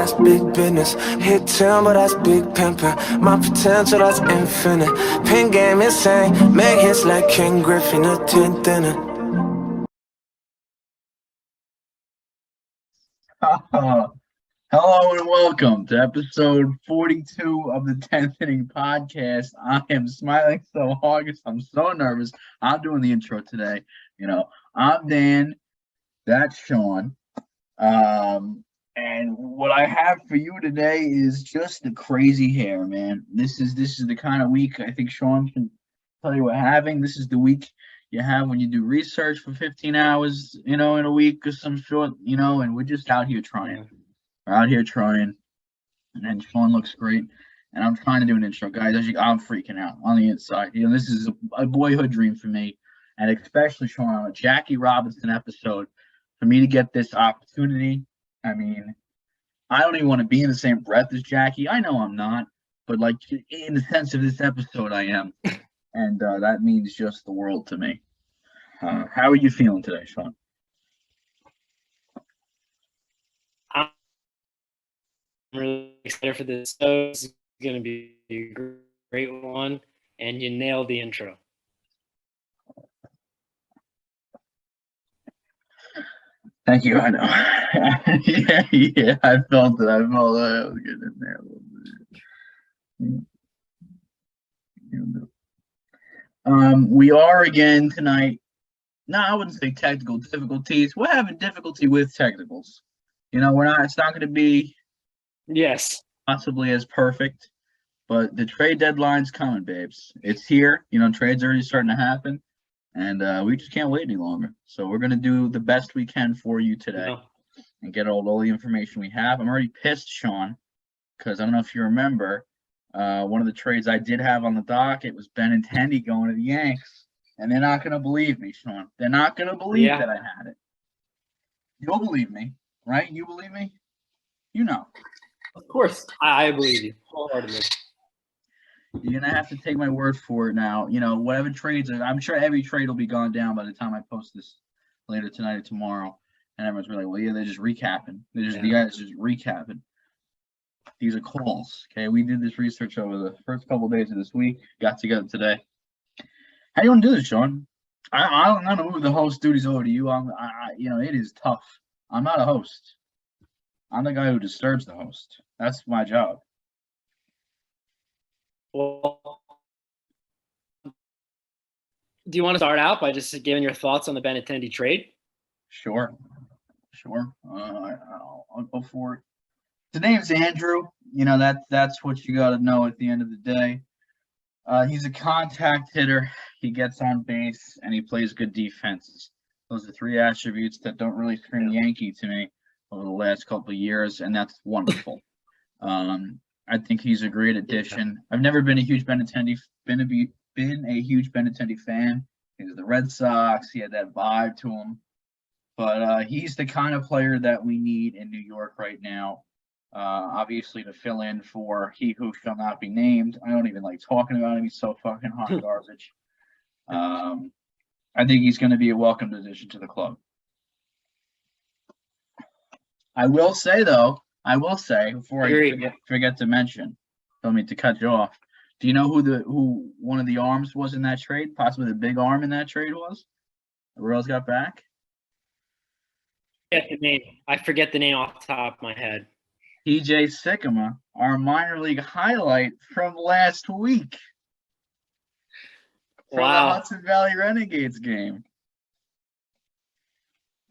that's big business. Hit 10, but that's big pimpin'. My potential, that's infinite. Pin game insane. Make hits like King Griffin, a 10th inning. Hello and welcome to episode 42 of the 10th Inning Podcast. I am smiling so hard because I'm so nervous. I'm doing the intro today. I'm Dan. That's Sean. And what I have for you today is just the crazy hair, man. This is the kind of week I think Sean can tell you what having. This is the week you have when you do research for 15 hours, in a week or some short, and we're just out here trying. We're out here trying, and Sean looks great. And I'm trying to do an intro, guys. I'm freaking out on the inside. This is a boyhood dream for me, and especially Sean on a Jackie Robinson episode. For me to get this opportunity, I mean, I don't even want to be in the same breath as Jackie. I know I'm not, but like in the sense of this episode, I am, and that means just the world to me. How are you feeling today, Sean? I'm really excited for this. So it's going to be a great one, and you nailed the intro. Thank you. I know. yeah. I felt it. I was getting in there a little bit. We are again tonight. No, I wouldn't say technical difficulties. We're having difficulty with technicals. It's not going to be possibly as perfect, but the trade deadline's coming, babes. It's here. Trades already starting to happen, and we just can't wait any longer. So we're going to do the best we can for you today and get all the information we have. I'm already pissed, Sean, because I don't know if you remember, one of the trades I did have on the docket was Benintendi going to the Yanks. And they're not going to believe me, Sean. They're not going to believe that I had it. You'll believe me, right? You believe me? Of course, I believe you wholeheartedly. You're going to have to take my word for it now. Whatever trades, I'm sure every trade will be gone down by the time I post this later tonight or tomorrow. And everyone's going to be like, well, yeah, they're just recapping. The guys just recapping. These are calls, okay? We did this research over the first couple of days of this week. Got together today. How do you want to do this, Sean? I'm going to move the host duties over to you. It is tough. I'm not a host. I'm the guy who disturbs the host. That's my job. Well, do you want to start out by just giving your thoughts on the Benintendi trade? Sure. I'll go for it. The name's Andrew. That's what you got to know at the end of the day. He's a contact hitter. He gets on base, and he plays good defense. Those are three attributes that don't really scream Yankee to me over the last couple of years, and that's wonderful. I think he's a great addition. I've never been a huge Benintendi fan. He's the Red Sox. He had that vibe to him. But he's the kind of player that we need in New York right now. Obviously to fill in for he who shall not be named. I don't even like talking about him. He's so fucking hot garbage. I think he's going to be a welcome addition to the club. I will say before I forget to mention, don't mean to cut you off. Do you know who one of the arms was in that trade? Possibly the big arm in that trade was? The Royals got back? I forget the name off the top of my head. TJ Sycamore, our minor league highlight from last week. From the Hudson Valley Renegades game.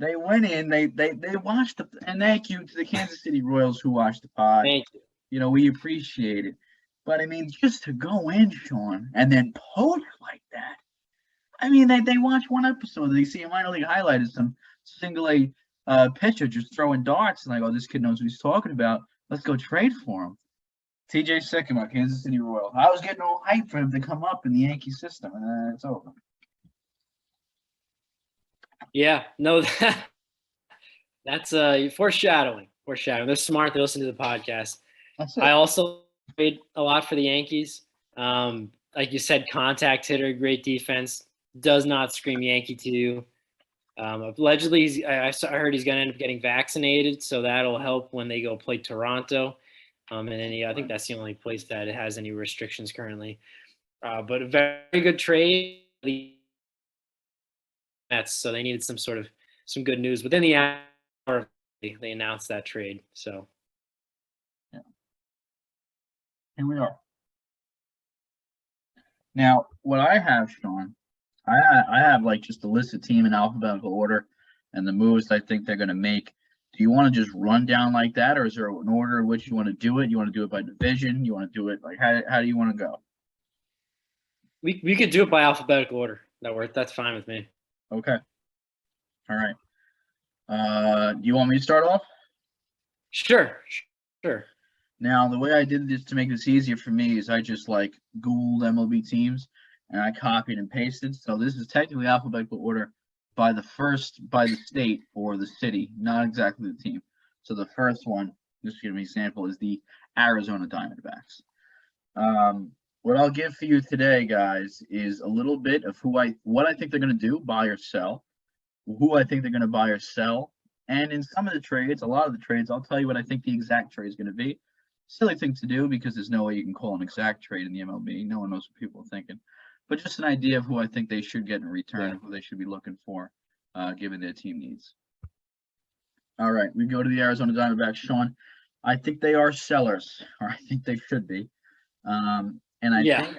They went in, they watched and thank you to the Kansas City Royals who watched the pod. Thank you. We appreciate it. But I mean, just to go in, Sean, and then post like that. I mean, they watch one episode, they see a minor league highlight of some single A pitcher just throwing darts, and like, oh, this kid knows what he's talking about. Let's go trade for him. TJ Sycamore, Kansas City Royals. I was getting all hyped for him to come up in the Yankee system, and then it's over. Yeah, no, that's foreshadowing. They're smart. They listen to the podcast. I also played a lot for the Yankees. Like you said, contact hitter, great defense. Does not scream Yankee to you. Allegedly, I heard he's going to end up getting vaccinated, so that'll help when they go play Toronto. And then, I think that's the only place that it has any restrictions currently. But a very good trade. So they needed some good news within the hour. They announced that trade. So, yeah, here we are. Now, what I have, Sean, I have like just a list of team in alphabetical order and the moves I think they're going to make. Do you want to just run down like that, or is there an order in which you want to do it? You want to do it by division? You want to do it like how do you want to go? we could do it by alphabetical order. That's fine with me. Okay. All right. Do you want me to start off? Sure. Now, the way I did this to make this easier for me is I just like Googled MLB teams and I copied and pasted. So this is technically alphabetical order by the state or the city, not exactly the team. So the first one, just to give an example, is the Arizona Diamondbacks. What I'll give for you today, guys, is a little bit of what I think they're going to do, buy or sell, who I think they're going to buy or sell, and in some of the trades, a lot of the trades, I'll tell you what I think the exact trade is going to be. Silly thing to do because there's no way you can call an exact trade in the MLB. No one knows what people are thinking. But just an idea of who I think they should get in return, who they should be looking for, given their team needs. All right, we go to the Arizona Diamondbacks, Sean. I think they are sellers, or I think they should be. And I think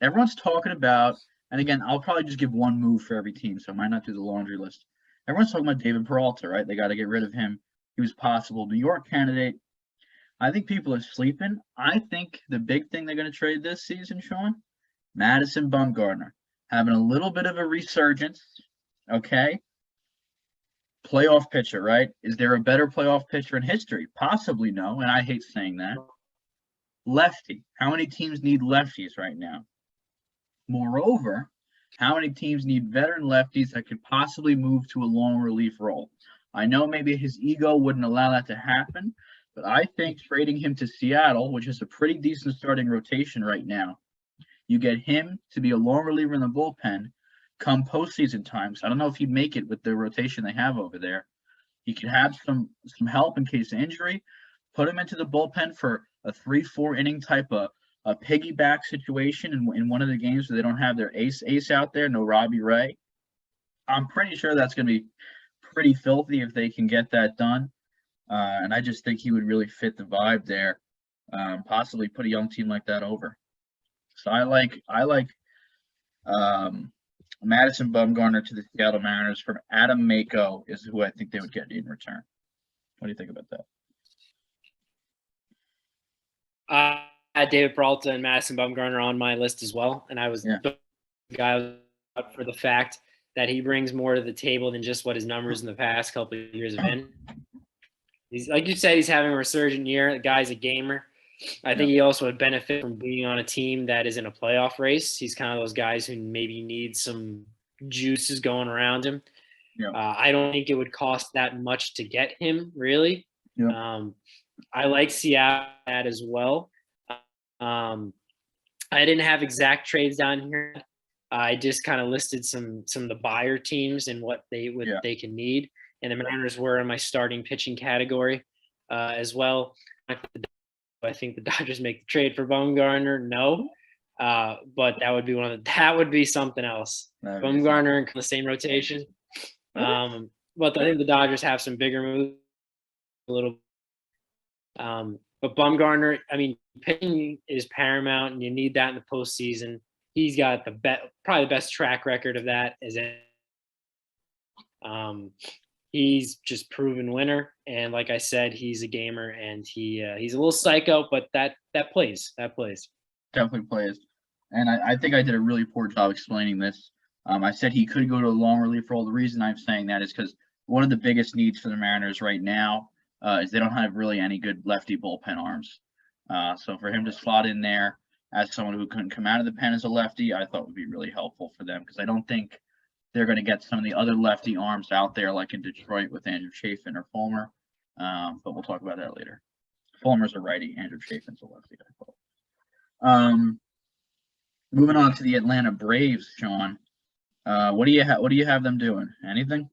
everyone's talking about, and again, I'll probably just give one move for every team, so I might not do the laundry list. Everyone's talking about David Peralta, right? They got to get rid of him. He was possible New York candidate. I think people are sleeping. I think the big thing they're going to trade this season, Sean, Madison Bumgarner, having a little bit of a resurgence, okay? Playoff pitcher, right? Is there a better playoff pitcher in history? Possibly no, and I hate saying that. Lefty. How many teams need lefties right now? Moreover, how many teams need veteran lefties that could possibly move to a long relief role? I know maybe his ego wouldn't allow that to happen, but I think trading him to Seattle, which is a pretty decent starting rotation right now, you get him to be a long reliever in the bullpen come postseason times. I don't know if he'd make it with the rotation they have over there. He could have some help in case of injury. Put him into the bullpen for a 3-4 inning type of a piggyback situation in one of the games where they don't have their ace out there, no Robbie Ray. I'm pretty sure that's going to be pretty filthy if they can get that done. And I just think he would really fit the vibe there. Possibly put a young team like that over. So I like Madison Bumgarner to the Seattle Mariners from Adam Macko is who I think they would get in return. What do you think about that? I had David Peralta and Madison Bumgarner on my list as well, and I was the guy up for the fact that he brings more to the table than just what his numbers in the past couple of years have been. He's, like you said, he's having a resurgent year. The guy's a gamer. I think he also would benefit from being on a team that is in a playoff race. He's kind of those guys who maybe need some juices going around him. I don't think it would cost that much to get him, really. I like Seattle as well. I didn't have exact trades down here. I just kind of listed some of the buyer teams and what they can need. And the Mariners were in my starting pitching category as well. I think the Dodgers make the trade for Bumgarner. No, but that would be something else. Bumgarner in the same rotation. But I think the Dodgers have some bigger moves. A little. But Bumgarner, I mean, pitching is paramount, and you need that in the postseason. He's got probably the best track record of that. He's just proven winner, and like I said, he's a gamer, and he's a little psycho, but that plays. Definitely plays. And I think I did a really poor job explaining this. I said he could go to a long relief role. The reason I'm saying that is because one of the biggest needs for the Mariners right now is they don't have really any good lefty bullpen arms. So for him to slot in there as someone who couldn't come out of the pen as a lefty, I thought would be really helpful for them because I don't think they're going to get some of the other lefty arms out there like in Detroit with Andrew Chafin or Fulmer. But we'll talk about that later. Fulmer's a righty, Andrew Chafin's a lefty, I thought. Moving on to the Atlanta Braves, Sean. What do you have them doing? Anything?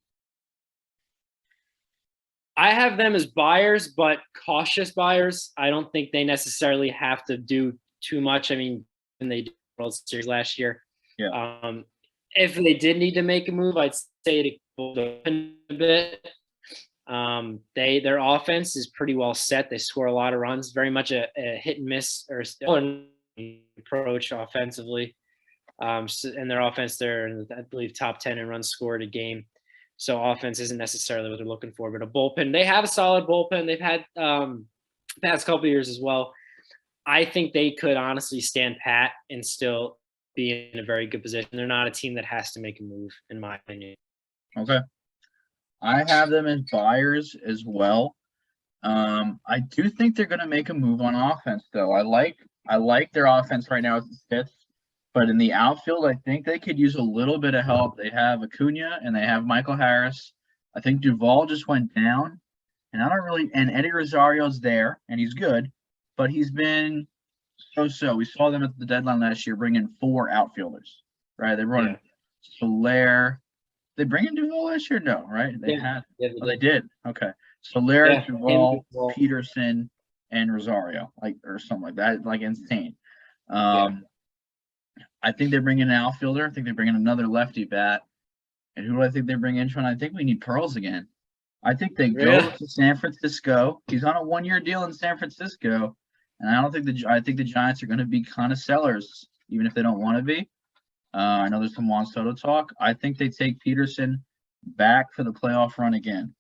I have them as buyers, but cautious buyers. I don't think they necessarily have to do too much. I mean, when they did the World Series last year, if they did need to make a move, I'd say to open a bit. Their offense is pretty well set. They score a lot of runs, very much a hit and miss or approach offensively. And their offense, they're, I believe, top 10 in runs scored a game. So offense isn't necessarily what they're looking for, but a bullpen. They have a solid bullpen. They've had past couple of years as well. I think they could honestly stand pat and still be in a very good position. They're not a team that has to make a move, in my opinion. Okay. I have them as buyers as well. I do think they're going to make a move on offense, though. I like their offense right now as it sits, but in the outfield, I think they could use a little bit of help. They have Acuna and they have Michael Harris. I think Duvall just went down, and and Eddie Rosario's there, and he's good, but he's been so. We saw them at the deadline last year bring in 4 outfielders, right? They brought in Soler. They bring in Duvall last year? No, right? They did. Okay. Soler, Duvall, Pederson, and Rosario, or something like that, like insane. I think they bring in an outfielder. I think they bring in another lefty bat. And who do I think they bring in, Sean? I think we need Pearls again. I think they go to San Francisco. He's on a 1-year deal in San Francisco, and I think the Giants are going to be kind of sellers, even if they don't want to be. I know there's some Juan Soto talk. I think they take Pederson back for the playoff run again.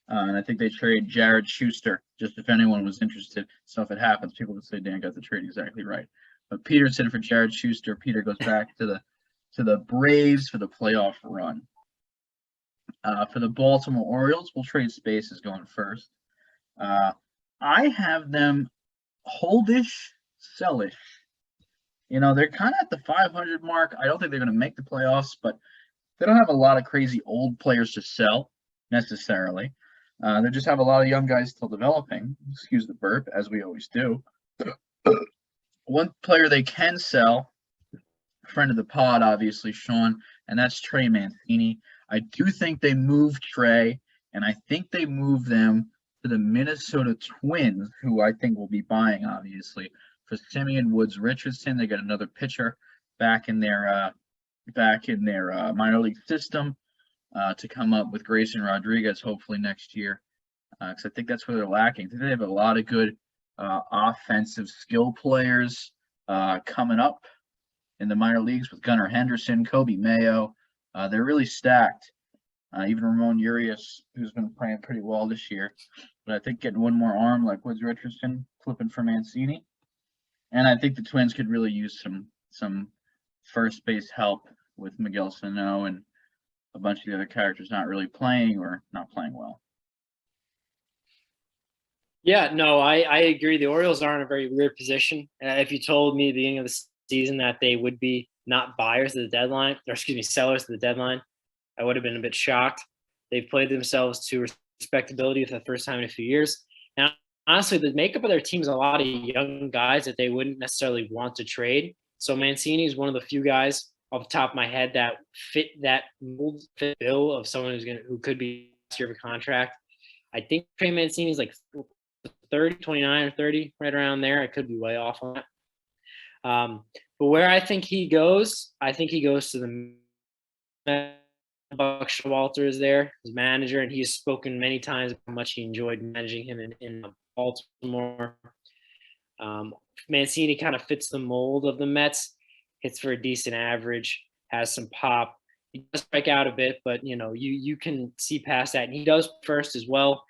And I think they trade Jared Schuster, just if anyone was interested. So if it happens, people would say Dan got the trade exactly right. But Pederson for Jared Schuster. Peter goes back to the Braves for the playoff run. For the Baltimore Orioles, we'll trade spaces going first. I have them Holdish Sellish. They're kind of at the 500 mark. I don't think they're going to make the playoffs, but they don't have a lot of crazy old players to sell necessarily. They just have a lot of young guys still developing. Excuse the burp, as we always do. One player they can sell, friend of the pod, obviously, Sean, and that's Trey Mancini. I do think they move Trey, and I think they move them to the Minnesota Twins, who I think will be buying, obviously, for Simeon Woods Richardson. They got another pitcher back in their minor league system to come up with Grayson Rodriguez hopefully next year, because I think that's where they're lacking. I think they have a lot of good offensive skill players coming up in the minor leagues with Gunnar Henderson, Kobe Mayo. They're really stacked. Even Ramon Urias, who's been playing pretty well this year. But I think getting one more arm like Woods Richardson, flipping for Mancini. And I think the Twins could really use some first base help with Miguel Sano and a bunch of the other characters not really playing or not playing well. Yeah, no, I agree. The Orioles are in a very weird position. If you told me at the beginning of the season that they would be not buyers at the deadline, sellers at the deadline, I would have been a bit shocked. They've played themselves to respectability for the first time in a few years. Now, honestly, the makeup of their team is a lot of young guys that they wouldn't necessarily want to trade. So Mancini is one of the few guys off the top of my head that fit that mold, fit bill of someone who could be last year of a contract. I think Trey Mancini is like 29 or 30, right around there. I could be way off on that. But where I think he goes to the Buck Showalter is there, his manager, and he's spoken many times how much he enjoyed managing him in Baltimore. Mancini kind of fits the mold of the Mets, hits for a decent average, has some pop. He does strike out a bit, but you can see past that, and he does first as well,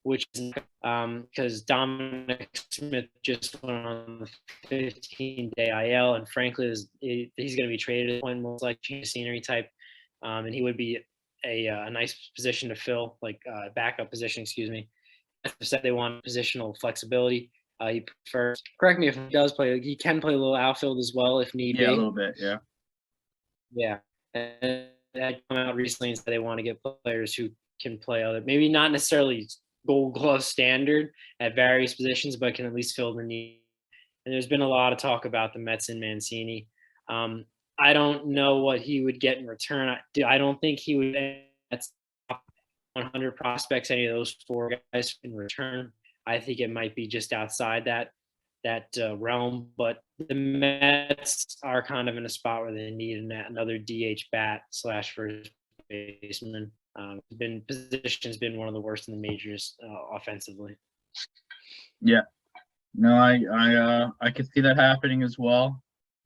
which is because Dominic Smith just went on the 15-day IL, and frankly, he's going to be traded at the point, most like change of scenery type. And he would be a nice position to fill, like backup position, excuse me. Said they want positional flexibility. He prefers, correct me if he does play, he can play a little outfield as well if need be. Yeah, a little bit, yeah. Yeah. And that come out recently and said they want to get players who can play other, maybe not necessarily Gold Glove standard at various positions, but can at least fill the need. And there's been a lot of talk about the Mets and Mancini. I don't know what he would get in return. I don't think he would. 100 prospects, any of those 4 guys in return. I think it might be just outside that realm, but the Mets are kind of in a spot where they need another DH bat / first baseman. Position's been one of the worst in the majors offensively. Yeah, no, I could see that happening as well.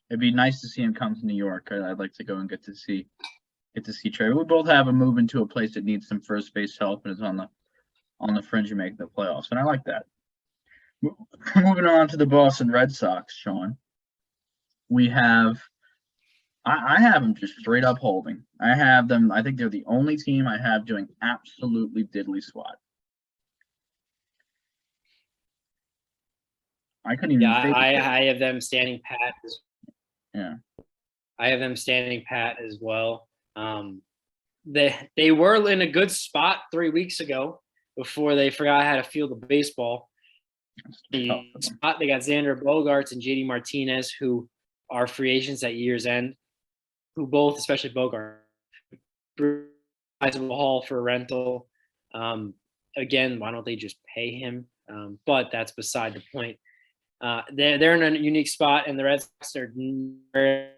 It'd be nice to see him come to New York. I'd like to go and get to see Trey. We both have him move into a place that needs some first base help and is on the fringe of making the playoffs, and I like that. Moving on to the Boston Red Sox, Sean. We have, I have them just straight up holding. I have them. I think they're the only team I have doing absolutely diddly squat. I couldn't even. I have them standing pat. Yeah. I have them standing pat as well. They were in a good spot 3 weeks ago before they forgot how to field the baseball. They got Xander Bogaerts and JD Martinez, who are free agents at year's end, who both, especially Bogart, sizable haul for a rental. Again, why don't they just pay him? But that's beside the point. They're in a unique spot, and the Red Sox are.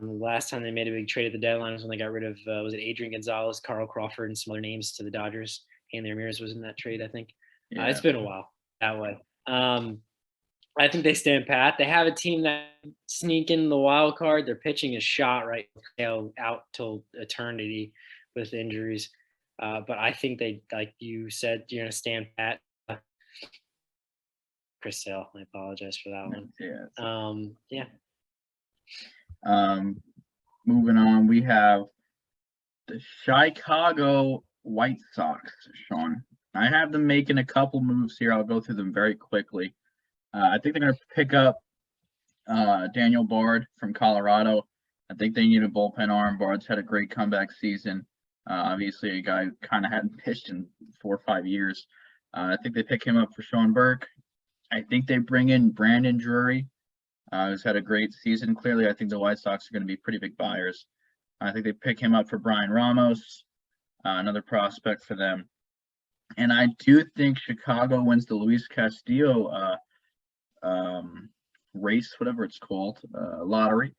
Last time they made a big trade at the deadline was when they got rid of was it Adrian Gonzalez, Carl Crawford, and some other names to the Dodgers. And Ramirez was in that trade, I think. Yeah. It's been a while that way. I think they stand pat. They have a team that sneak in the wild card. Their pitching is shot right out till eternity with injuries. But I think they, like you said, you're going to stand pat. Chris Sale, I apologize for that one. Yeah. Moving on, we have the Chicago White Sox, Sean. I have them making a couple moves here. I'll go through them very quickly. I think they're going to pick up Daniel Bard from Colorado. I think they need a bullpen arm. Bard's had a great comeback season. Obviously, a guy who kind of hadn't pitched in 4 or 5 years. I think they pick him up for Sean Burke. I think they bring in Brandon Drury, who's had a great season. Clearly, I think the White Sox are going to be pretty big buyers. I think they pick him up for Bryan Ramos, another prospect for them. And I do think Chicago wins the Luis Castillo race, whatever it's called, lottery.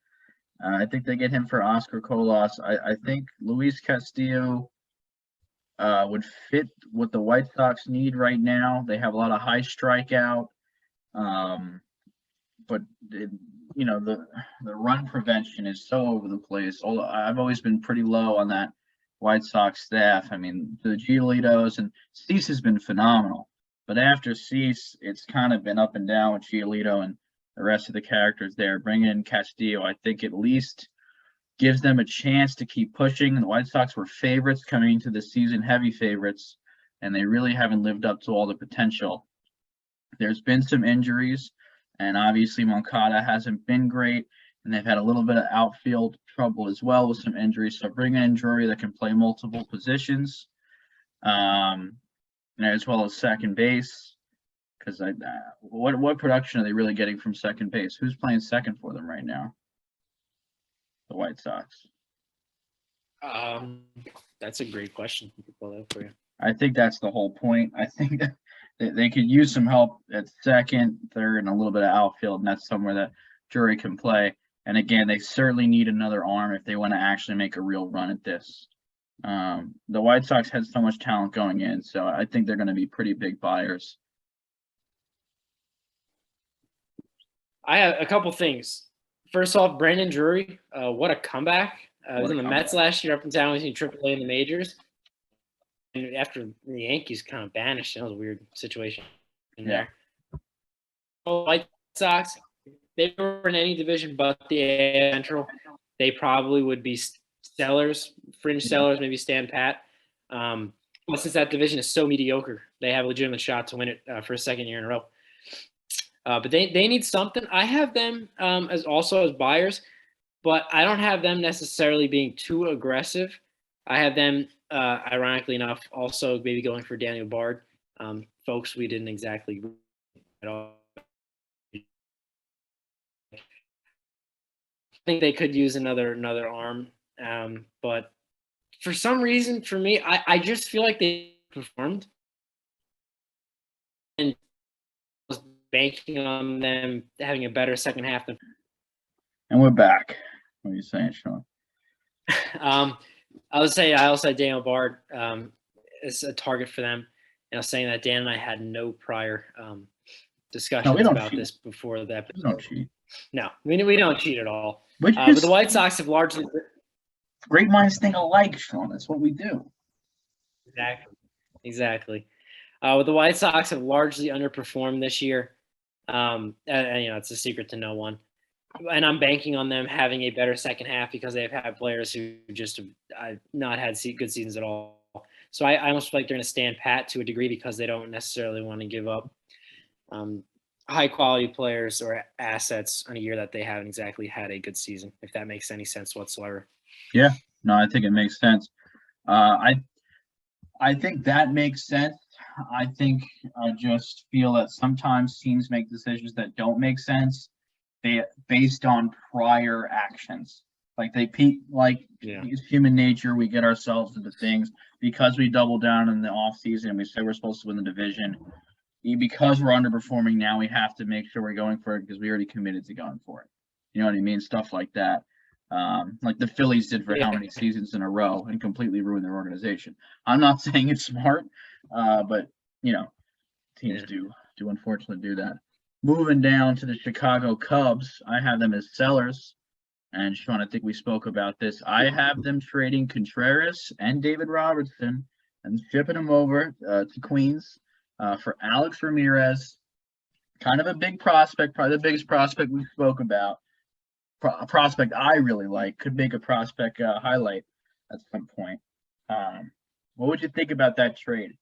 I think they get him for Oscar Colas. I think Luis Castillo would fit what the White Sox need right now. They have a lot of high strikeout, but the run prevention is so over the place. I've always been pretty low on that White Sox staff. I mean, the Giolitos and Cease has been phenomenal, but after Cease, it's kind of been up and down with Giolito and the rest of the characters there. Bringing in Castillo, I think at least gives them a chance to keep pushing. The White Sox were favorites coming into the season, heavy favorites, and they really haven't lived up to all the potential. There's been some injuries, and obviously Moncada hasn't been great, and they've had a little bit of outfield trouble as well with some injuries. So bringing in Drury that can play multiple positions, as well as second base, because what production are they really getting from second base? Who's playing second for them right now? The White Sox. That's a great question. I can pull that for you. I think that's the whole point. I think that they could use some help at second, third, and a little bit of outfield, and that's somewhere that Drury can play. And again, they certainly need another arm if they want to actually make a real run at this. The White Sox had so much talent going in, so I think they're going to be pretty big buyers. I have a couple things. First off, Brandon Drury, what a comeback. He was in the Mets last year, up and down, was in AAA in the majors. And after the Yankees kind of banished, that was a weird situation in there. White Sox, they were in any division but the AL Central. They probably would be sellers, fringe sellers, maybe stand pat. But since that division is so mediocre, they have a legitimate shot to win it for a second year in a row. But they need something. I have them as buyers, but I don't have them necessarily being too aggressive. I have them, ironically enough, also maybe going for Daniel Bard. Folks, we didn't exactly at all. I think they could use another arm, but for some reason, for me, I just feel like they performed and was banking on them having a better second half than. And we're back. What are you saying, Sean? I would say I also had Daniel Bard as a target for them. And I was saying that Dan and I had no prior discussions about this before the episode. We don't cheat. No, we don't cheat at all. But the White Sox have largely. Great minds think alike, Sean. That's what we do. Exactly. The White Sox have largely underperformed this year. And it's a secret to no one. And I'm banking on them having a better second half because they've had players who just have not had good seasons at all. So I almost feel like they're going to stand pat to a degree because they don't necessarily want to give up high-quality players or assets on a year that they haven't exactly had a good season, if that makes any sense whatsoever. Yeah, no, I think it makes sense. I think that makes sense. I just feel that sometimes teams make decisions that don't make sense based on prior actions. Like it's human nature. We get ourselves into things because we double down in the off season. We say we're supposed to win the division. Because we're underperforming now, we have to make sure we're going for it because we already committed to going for it. You know what I mean? Stuff like that. Like the Phillies did for how many seasons in a row and completely ruined their organization. I'm not saying it's smart, but teams do unfortunately do that. Moving down to the Chicago Cubs, I have them as sellers. And Sean, I think we spoke about this. I have them trading Contreras and David Robertson and shipping them over to Queens for Alex Ramirez. Kind of a big prospect, probably the biggest prospect we spoke about. A prospect I really like, could make a prospect highlight at some point. What would you think about that trade?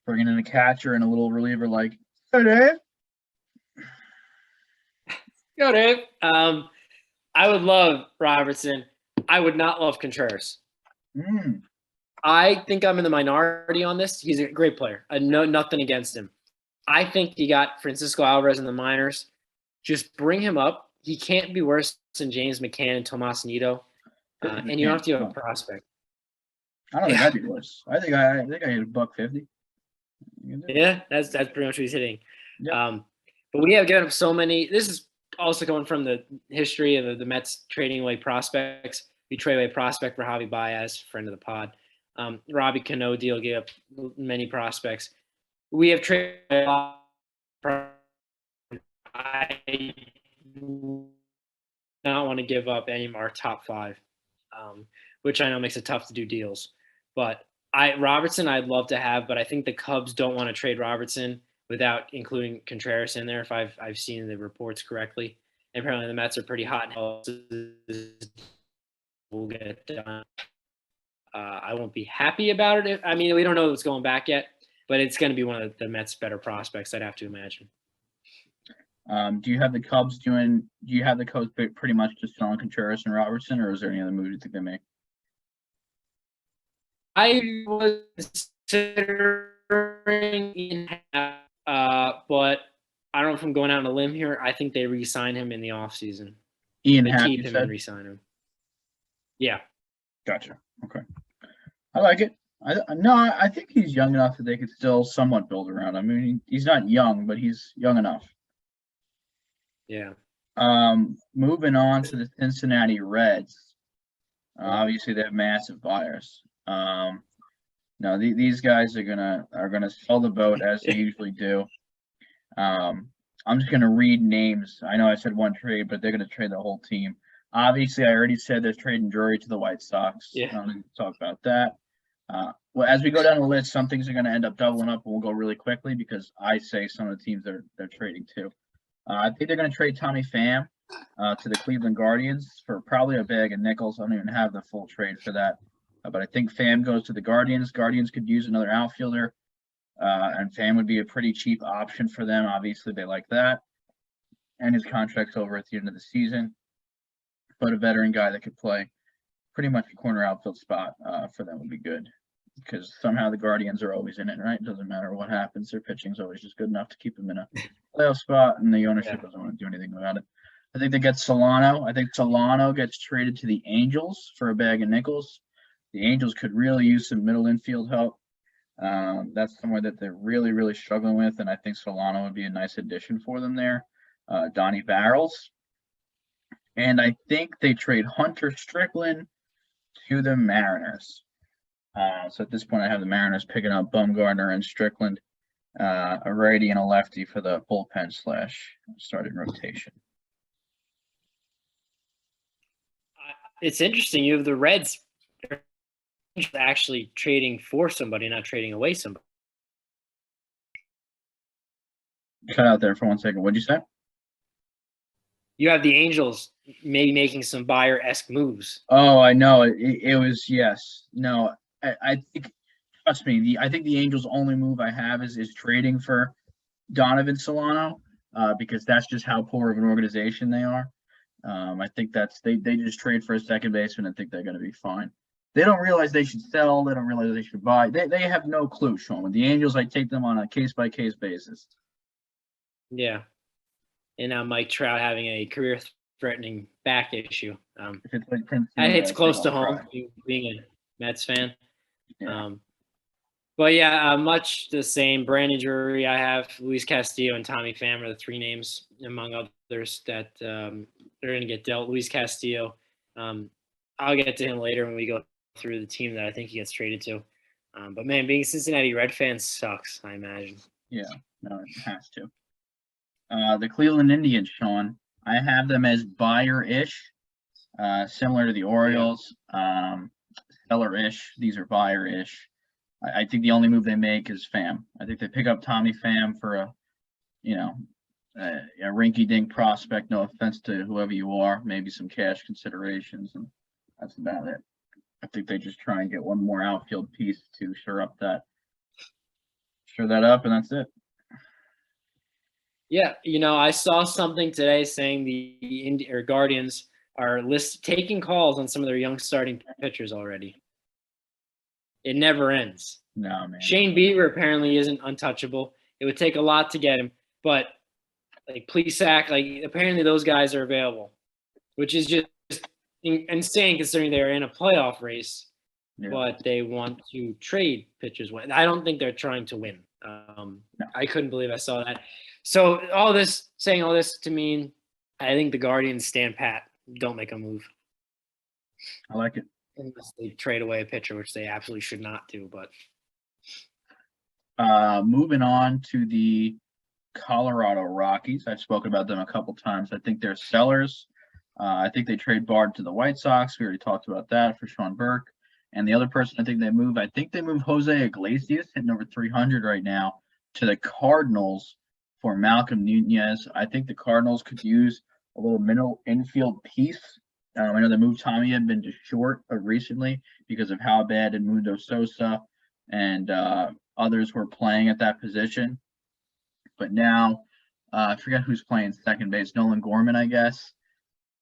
Bringing in a catcher and a little reliever like, hey, Dave. Go, Dave. I would love Robertson. I would not love Contreras. I think I'm in the minority on this. He's a great player. I know nothing against him. I think you got Francisco Alvarez in the minors. Just bring him up. He can't be worse than James McCann and Tomas Nido. And you don't have to have a prospect. I don't think I'd be worse. I think I hit $150. Yeah, that's pretty much what he's hitting. Yep. But we have given up so many. This is also coming from the history of the Mets trading away prospects. We trade away prospect for Javi Baez, friend of the pod. Robbie Cano deal gave up many prospects. We have traded a lot. I do not want to give up any of our top five, which I know makes it tough to do deals. But Robertson I'd love to have, but I think the Cubs don't want to trade Robertson without including Contreras in there, if I've seen the reports correctly. And apparently the Mets are pretty hot. We'll get it done. I won't be happy about it. We don't know what's going back yet, but it's going to be one of the Mets' better prospects, I'd have to imagine. Do you have the Cubs pretty much just throwing Contreras and Robertson, or is there any other move you think they make? I was considering Ian Happ, but I don't know if I'm going out on a limb here. I think they re-sign him in the offseason. Ian Happ, keep him and re-sign him. Yeah. Gotcha. Okay. I like it. I think he's young enough that they could still somewhat build around. I mean, he's not young, but he's young enough. Yeah. Moving on to the Cincinnati Reds. Obviously, they have massive buyers. No, these guys are gonna sell the boat as they usually do. I'm just gonna read names. I know I said one trade, but they're gonna trade the whole team. Obviously, I already said they're trading Drury to the White Sox. Yeah. I'm going to talk about that. Well, as we go down the list, some things are going to end up doubling up, and we'll go really quickly because I say some of the teams they're trading to. I think they're going to trade Tommy Pham to the Cleveland Guardians for probably a bag of nickels. I don't even have the full trade for that. But I think Pham goes to the Guardians. Guardians could use another outfielder, and Pham would be a pretty cheap option for them. Obviously, they like that. And his contract's over at the end of the season. But a veteran guy that could play pretty much a corner outfield spot for them would be good. Because somehow the Guardians are always in it, right? It doesn't matter what happens. Their pitching's always just good enough to keep them in a playoff spot, and the ownership doesn't want to do anything about it. I think they get Solano. I think Solano gets traded to the Angels for a bag of nickels. The Angels could really use some middle infield help. That's somewhere that they're really, really struggling with, and I think Solano would be a nice addition for them there. Donnie Barrels. And I think they trade Hunter Strickland to the Mariners. So at this point, I have the Mariners picking up Bumgarner and Strickland, a righty and a lefty for the bullpen / starting rotation. It's interesting. You have the Reds actually trading for somebody, not trading away somebody. Cut out there for 1 second. What'd you say? You have the Angels maybe making some buyer-esque moves. Oh, I know. It was, yes. No, I think, trust me, I think the Angels' only move I have is trading for Donovan Solano, because that's just how poor of an organization they are. I think they just trade for a second baseman and think they're going to be fine. They don't realize they should sell. They don't realize they should buy. They have no clue, Sean. With the Angels, I take them on a case-by-case basis. Yeah. And now Mike Trout having a career-threatening back issue. It's close to home, being a Mets fan. Yeah. But yeah, much the same. Brandon Drury, I have Luis Castillo and Tommy Pham are the three names, among others, that they're going to get dealt. Luis Castillo, I'll get to him later when we go through the team that I think he gets traded to. But man, being a Cincinnati Red fan sucks, I imagine. Yeah, no, it has to. The Cleveland Indians, Sean, I have them as buyer-ish, similar to the Orioles, seller-ish. These are buyer-ish. I think the only move they make is Pham. I think they pick up Tommy Pham for a rinky-dink prospect. No offense to whoever you are, maybe some cash considerations, and that's about it. I think they just try and get one more outfield piece to shore that up, and that's it. Yeah, I saw something today saying the Guardians are taking calls on some of their young starting pitchers already. It never ends. No, man. Shane Bieber apparently isn't untouchable. It would take a lot to get him, but apparently those guys are available, which is just insane considering they're in a playoff race, but they want to trade pitchers. I don't think they're trying to win. No. I couldn't believe I saw that. So saying all this to mean, I think the Guardians stand pat. Don't make a move. I like it. Unless they trade away a pitcher, which they absolutely should not do. But moving on to the Colorado Rockies. I've spoken about them a couple times. I think they're sellers. I think they trade Bard to the White Sox. We already talked about that for Sean Burke. And the other person I think they move Jose Iglesias, hitting over 300 right now, to the Cardinals for Malcolm Nunez. I think the Cardinals could use a little middle infield piece. I know the move Tommy had been just short recently because of how bad Edmundo Sosa and others were playing at that position. But now, I forget who's playing second base. Nolan Gorman, I guess.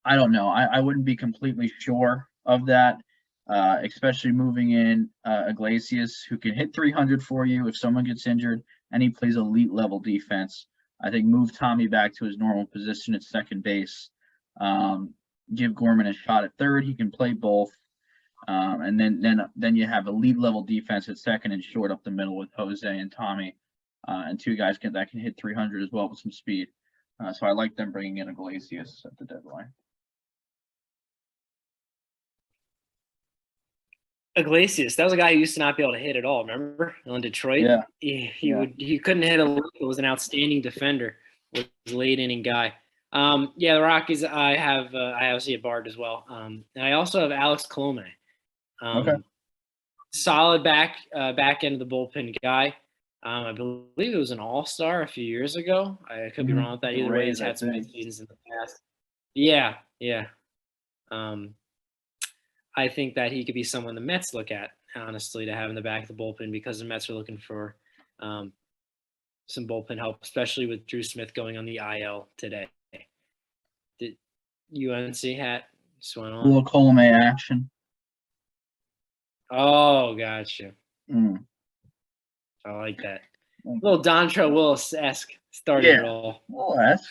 I don't know. I wouldn't be completely sure of that, especially moving in Iglesias, who can hit 300 for you if someone gets injured, and he plays elite level defense. I think move Tommy back to his normal position at second base. Give Gorman a shot at third. He can play both. And then you have elite level defense at second and short up the middle with Jose and Tommy, and two guys that can hit 300 as well with some speed. So I like them bringing in Iglesias at the deadline. Iglesias, that was a guy who used to not be able to hit at all. Remember in Detroit? Yeah. He couldn't hit a lick. He was an outstanding defender. Was a late inning guy. The Rockies. I obviously have Bard as well. And I also have Alex Colome. Okay. Solid back end of the bullpen guy. I believe it was an all-star a few years ago. I could be wrong with that. Either way, he's had some good seasons in the past. Yeah. I think that he could be someone the Mets look at, honestly, to have in the back of the bullpen, because the Mets are looking for some bullpen help, especially with Drew Smith going on the IL today. Did UNC hat just went on? A little Colome action. Oh, gotcha. Mm. I like that. A little Dontrelle Willis-esque starting role. We'll ask.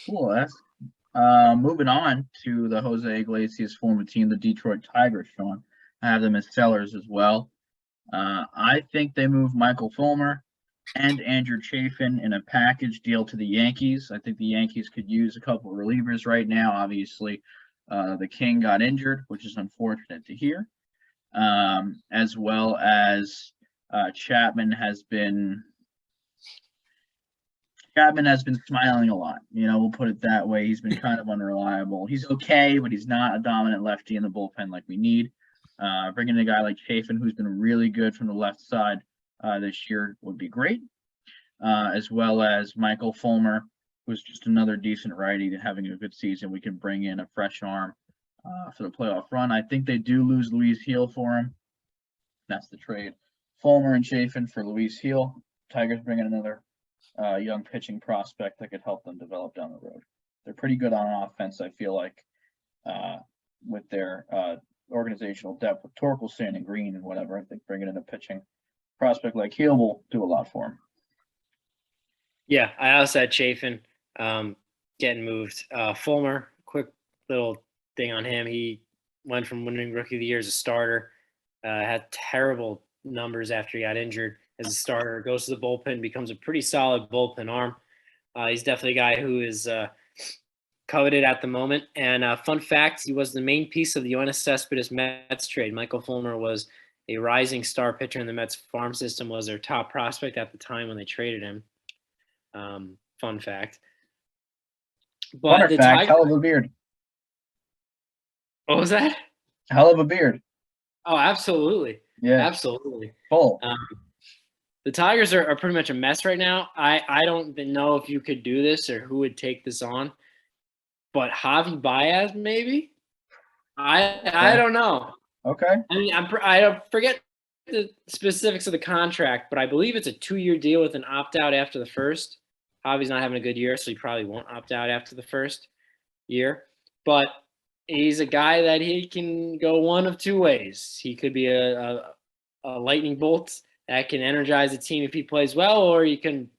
Moving on to the Jose Iglesias former team, the Detroit Tigers, Sean. I have them as sellers as well. I think they move Michael Fulmer and Andrew Chafin in a package deal to the Yankees. I think the Yankees could use a couple of relievers right now. Obviously, the King got injured, which is unfortunate to hear, as well as Chapman has been smiling a lot. We'll put it that way. He's been kind of unreliable. He's okay, but he's not a dominant lefty in the bullpen like we need. Bringing in a guy like Chafin, who's been really good from the left side this year, would be great. As well as Michael Fulmer, who's just another decent righty having a good season. We can bring in a fresh arm for the playoff run. I think they do lose Luis Heel for him. That's the trade. Fulmer and Chafin for Luis Heel. Tigers bring in another young pitching prospect that could help them develop down the road. They're pretty good on offense, I feel like, with their organizational depth with Torkelson and Green and whatever. I think bringing in a pitching prospect like Heel will do a lot for him. Yeah, I also had Chafin getting moved. Fulmer, quick little thing on him. He went from winning Rookie of the Year as a starter, had terrible numbers after he got injured as a starter, goes to the bullpen, becomes a pretty solid bullpen arm. He's definitely a guy who is coveted at the moment. And fun fact, he was the main piece of the Yoenis Cespedes Mets trade. Michael Fulmer was a rising star pitcher in the Mets farm system, was their top prospect at the time when they traded him. Fun fact. But hell of a beard. What was that? Hell of a beard. Oh, absolutely. Yeah. Absolutely. Full. The Tigers are pretty much a mess right now. I don't know if you could do this or who would take this on, but Javi Baez maybe. I don't know. Okay. I mean, I forget the specifics of the contract, but I believe it's a 2-year deal with an opt-out after the first. Javi's not having a good year, so he probably won't opt out after the first year. But he's a guy that he can go one of two ways. He could be a lightning bolt that can energize the team if he plays well, or you can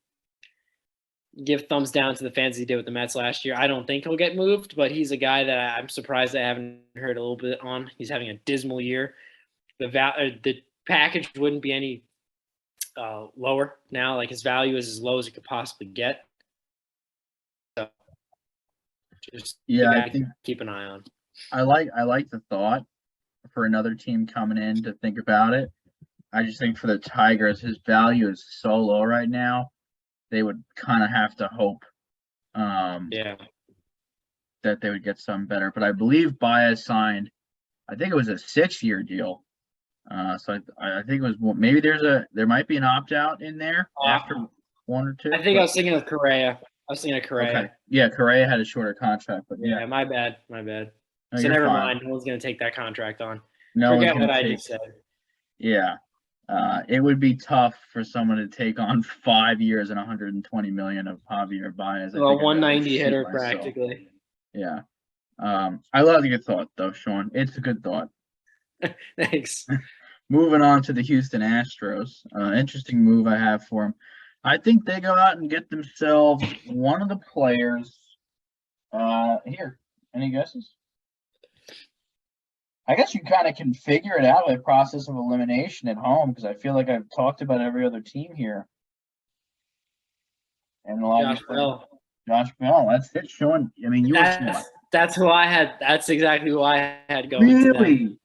give thumbs down to the fans he did with the Mets last year. I don't think he'll get moved, but he's a guy that I'm surprised I haven't heard a little bit on. He's having a dismal year. The package wouldn't be any lower now. Like, his value is as low as it could possibly get. So just I think keep an eye on. I like the thought for another team coming in to think about it. I just think for the Tigers, his value is so low right now. They would kind of have to hope that they would get some better. But I believe Baez signed, I think it was a 6-year deal. So I think it was, maybe there might be an opt-out in there after 1 or 2. I think I was thinking of Correa. Okay. Yeah, Correa had a shorter contract, but yeah. My bad. No, So never mind. No one's going to take that contract on. Forget what I just said. Yeah. It would be tough for someone to take on 5 years and $120 million of Javier Baez. Well, 190 hitter practically. Yeah. I love the good thought though, Sean. It's a good thought. Thanks. Moving on to the Houston Astros. Interesting move I have for them. I think they go out and get themselves one of the players. Here, any guesses? I guess you kind of can figure it out by process of elimination at home, because I feel like I've talked about every other team here. And a lot Josh Bell. That's it, Sean. I mean, that's who I had. That's exactly who I had going. Really?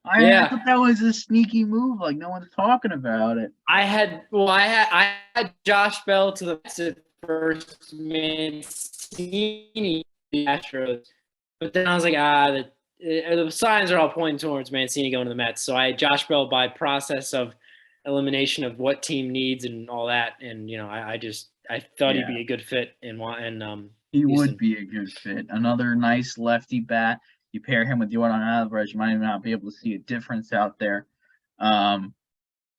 I thought that was a sneaky move. Like, no one's talking about it. I had Josh Bell to the Mets at first, Mancini, the Astros, but then I was like, the signs are all pointing towards Mancini going to the Mets. So I had Josh Bell by process of elimination of what team needs and all that. And I thought he'd be a good fit he Houston. Would be a good fit. Another nice lefty bat. You pair him with Yordan Alvarez, you might even not be able to see a difference out there. But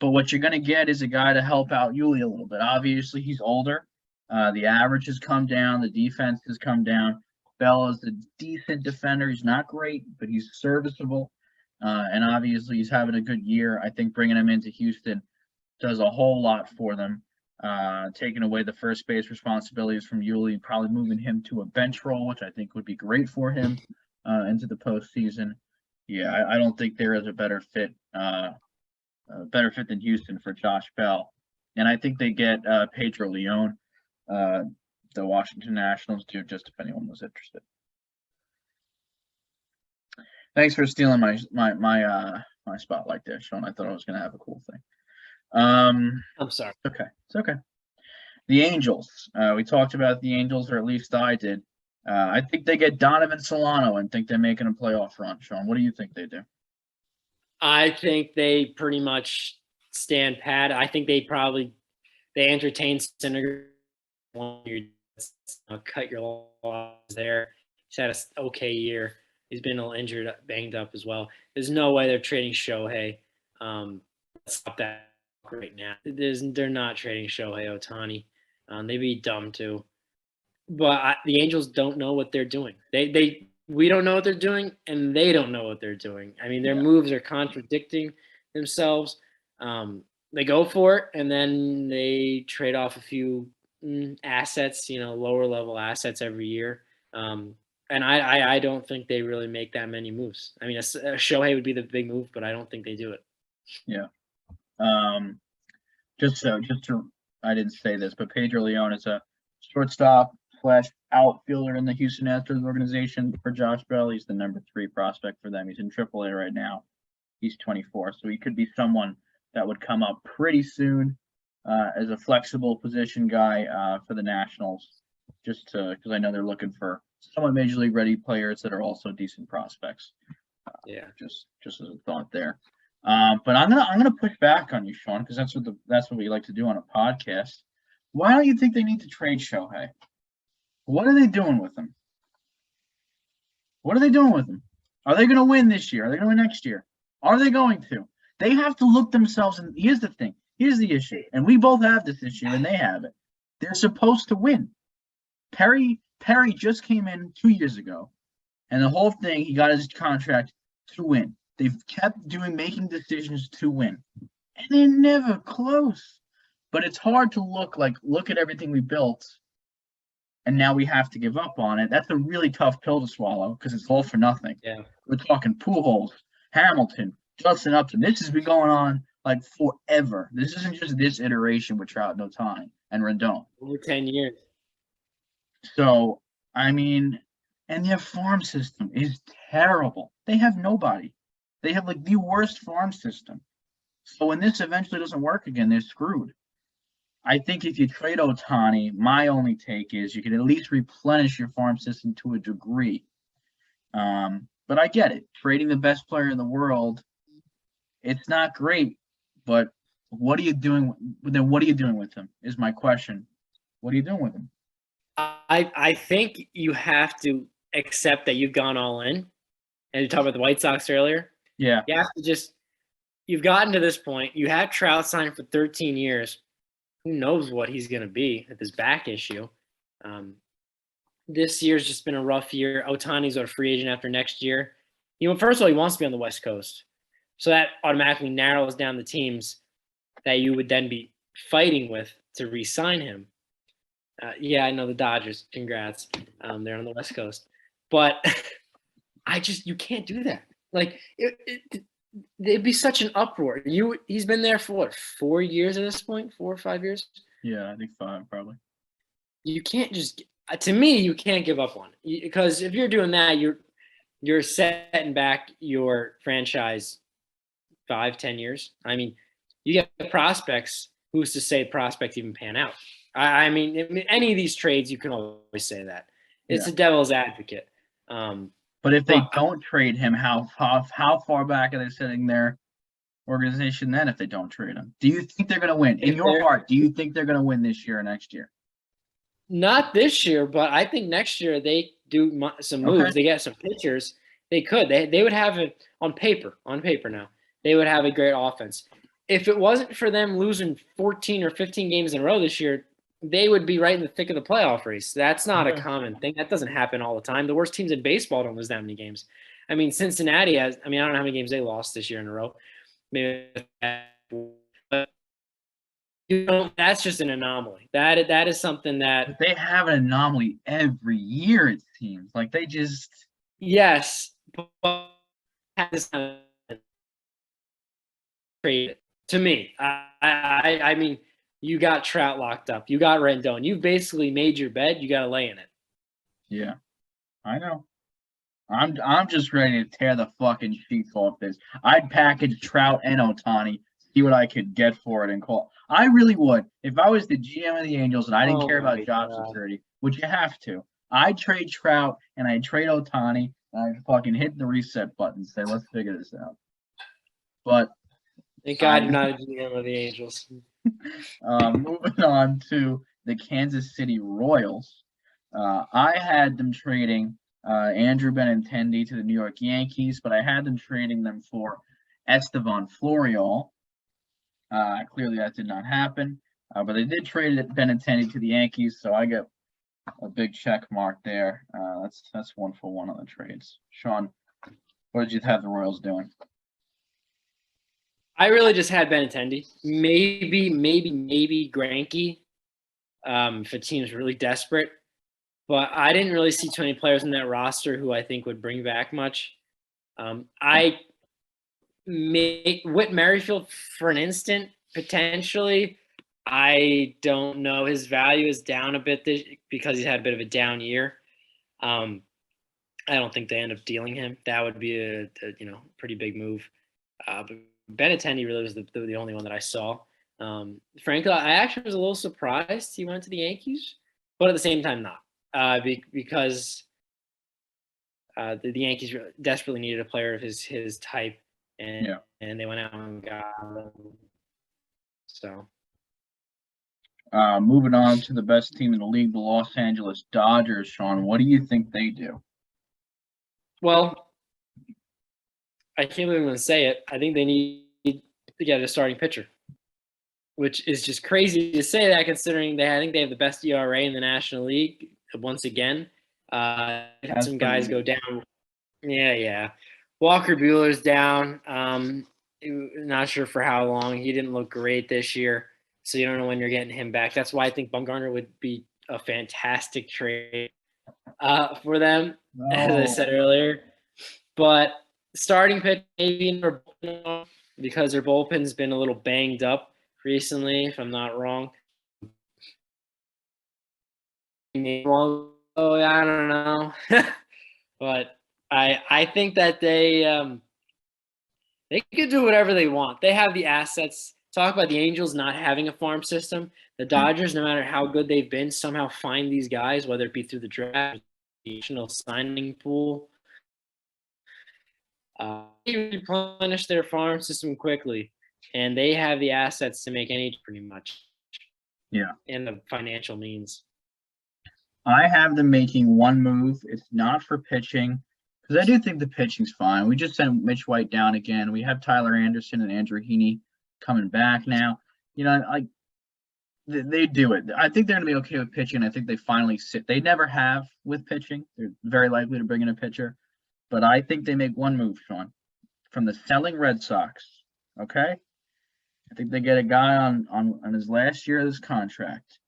what you're going to get is a guy to help out Yuli a little bit. Obviously, he's older. The average has come down. The defense has come down. Bell is a decent defender. He's not great, but he's serviceable. And obviously, he's having a good year. I think bringing him into Houston does a whole lot for them. Taking away the first base responsibilities from Yuli, probably moving him to a bench role, which I think would be great for him into the postseason. Yeah, I don't think there is a better fit than Houston for Josh Bell. And I think they get Pedro Leon, the Washington Nationals do, just if anyone was interested. Thanks for stealing my spotlight there, Sean. I thought I was going to have a cool thing. I'm sorry. Okay, it's okay. The Angels. We talked about the Angels, or at least I did. I think they get Donovan Solano and think they're making a playoff run. Sean, what do you think they do? I think they pretty much stand pat. I think they entertain Syndergaard. Cut your losses there. He's had an okay year. He's been a little injured, banged up as well. There's no way they're trading Shohei. Stop that right now. They're not trading Shohei Ohtani. They'd be dumb too. But the Angels don't know what they're doing. We don't know what they're doing, and they don't know what they're doing. I mean, their moves are contradicting themselves. They go for it, and then they trade off a few assets, lower level assets every year. And I don't think they really make that many moves. I mean, a Shohei would be the big move, but I don't think they do it. Yeah. I didn't say this, but Pedro Leon is a shortstop / outfielder in the Houston Astros organization for Josh Bell. He's the number 3 prospect for them. He's in AAA right now. He's 24, so he could be someone that would come up pretty soon as a flexible position guy for the Nationals, just because I know they're looking for somewhat major league ready players that are also decent prospects. Just as a thought there. But I'm gonna push back on you, Sean, because that's what we like to do on a podcast. Why don't you think they need to trade Shohei? What are they doing with him? What are they doing with him? Are they going to win this year? Are they going to win next year? Are they going to? They have to look themselves in. Here's the thing. Here's the issue. And we both have this issue, and they have it. They're supposed to win. Perry just came in 2 years ago, and the whole thing, he got his contract to win. They've kept making decisions to win, and they're never close. But it's hard to look at everything we built, and now we have to give up on it. That's a really tough pill to swallow because it's all for nothing. Yeah. We're talking Pujols, Hamilton, Justin Upton. This has been going on like forever. This isn't just this iteration with Trout and Ohtani and Rendon. Over 10 years. So, I mean, and their farm system is terrible. They have nobody. They have the worst farm system. So when this eventually doesn't work again, they're screwed. I think if you trade Ohtani, my only take is you can at least replenish your farm system to a degree. But I get it. Trading the best player in the world, it's not great. But what are you doing? Then what are you doing with him? Is my question. What are you doing with him? I think you have to accept that you've gone all in. And you talked about the White Sox earlier. Yeah. You have to you've gotten to this point. You have Trout signed for 13 years. Who knows what he's going to be with his back issue. This year's just been a rough year. Ohtani's a free agent after next year. First of all, he wants to be on the West Coast. So that automatically narrows down the teams that you would then be fighting with to re-sign him. I know the Dodgers. Congrats. They're on the West Coast. But you can't do that. It'd be such an uproar. He's been there for what, 4 years at this point? 4 or 5 years? Yeah, I think 5 probably. You can't to me, you can't give up on it. Because if you're doing that, you're setting back your franchise 5-10 years. I mean, you get prospects. Who's to say prospects even pan out? I mean, any of these trades, you can always say that. It's a devil's advocate. But if they don't trade him, how far back are they setting their organization then if they don't trade him? Do you think they're going to win? In your heart, do you think they're going to win this year or next year? Not this year, but I think next year they do some moves. Okay. They get some pitchers. They could. They would have it on paper now. They would have a great offense. If it wasn't for them losing 14 or 15 games in a row this year, they would be right in the thick of the playoff race. That's not a common thing. That doesn't happen all the time. The worst teams in baseball don't lose that many games. I mean, Cincinnati I don't know how many games they lost this year in a row. Maybe, but that's just an anomaly. That is something that they have an anomaly every year. It seems like they just yes, but had this kind of trade to me. I mean, you got Trout locked up. You got Rendon. You've basically made your bed. You got to lay in it. Yeah, I know. I'm just ready to tear the fucking sheets off this. I'd package Trout and Ohtani, see what I could get for it, and call. I really would. If I was the GM of the Angels and I didn't care about job security, which you have to, I'd trade Trout and I'd trade Ohtani and I'd fucking hit the reset button and say, let's figure this out. But thank God you're not a GM of the Angels. Moving on to the Kansas City Royals. I had them trading Andrew Benintendi to the New York Yankees, but I had them trading them for Estevan Florial. Clearly that did not happen, but they did trade Benintendi to the Yankees, so I get a big check mark there. That's 1 for 1 on the trades. Sean, what did you have the Royals doing? I really just had Benintendi. Maybe Greinke if a team's really desperate. But I didn't really see too many players in that roster who I think would bring back much. I may Whit Merrifield for an instant, potentially. I don't know. His value is down a bit because he's had a bit of a down year. I don't think they end up dealing him. That would be a pretty big move. But Benintendi really was the only one that I saw. Frankly, I actually was a little surprised he went to the Yankees, but at the same time not. Because the Yankees desperately needed a player of his type, and they went out and got him. So, moving on to the best team in the league, the Los Angeles Dodgers. Sean, what do you think they do? Well, I can't even say it. I think they need to get a starting pitcher, which is just crazy to say that considering I think they have the best ERA in the National League. Once again, had some guys go down. Yeah. Walker Buehler's down. Not sure for how long. He didn't look great this year, so you don't know when you're getting him back. That's why I think Bumgarner would be a fantastic trade for them, as I said earlier. But starting pitch maybe because their bullpen's been a little banged up recently, if I'm not wrong. Oh, I don't know, but I think that they could do whatever they want. They have the assets. Talk about the Angels not having a farm system. The Dodgers, no matter how good they've been, somehow find these guys, whether it be through the draft, the national signing pool. They replenish their farm system quickly, and they have the assets to make any pretty much. Yeah, and the financial means. I have them making one move. It's not for pitching, because I do think the pitching's fine. We just sent Mitch White down again. We have Tyler Anderson and Andrew Heaney coming back now. They do it. I think they're going to be okay with pitching. I think they finally sit. They never have with pitching. They're very likely to bring in a pitcher. But I think they make one move, Sean, from the selling Red Sox. Okay? I think they get a guy on his last year of his contract.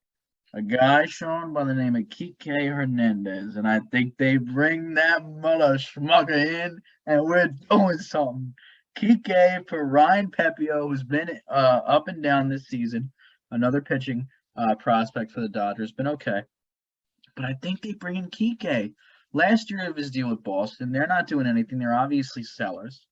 A guy, Sean, by the name of Kike Hernandez. And I think they bring that mother schmucker in, and we're doing something. Kike for Ryan Pepio, who's been up and down this season. Another pitching prospect for the Dodgers. Been okay. But I think they bring in Kike. Last year of his deal with Boston, they're not doing anything. They're obviously sellers.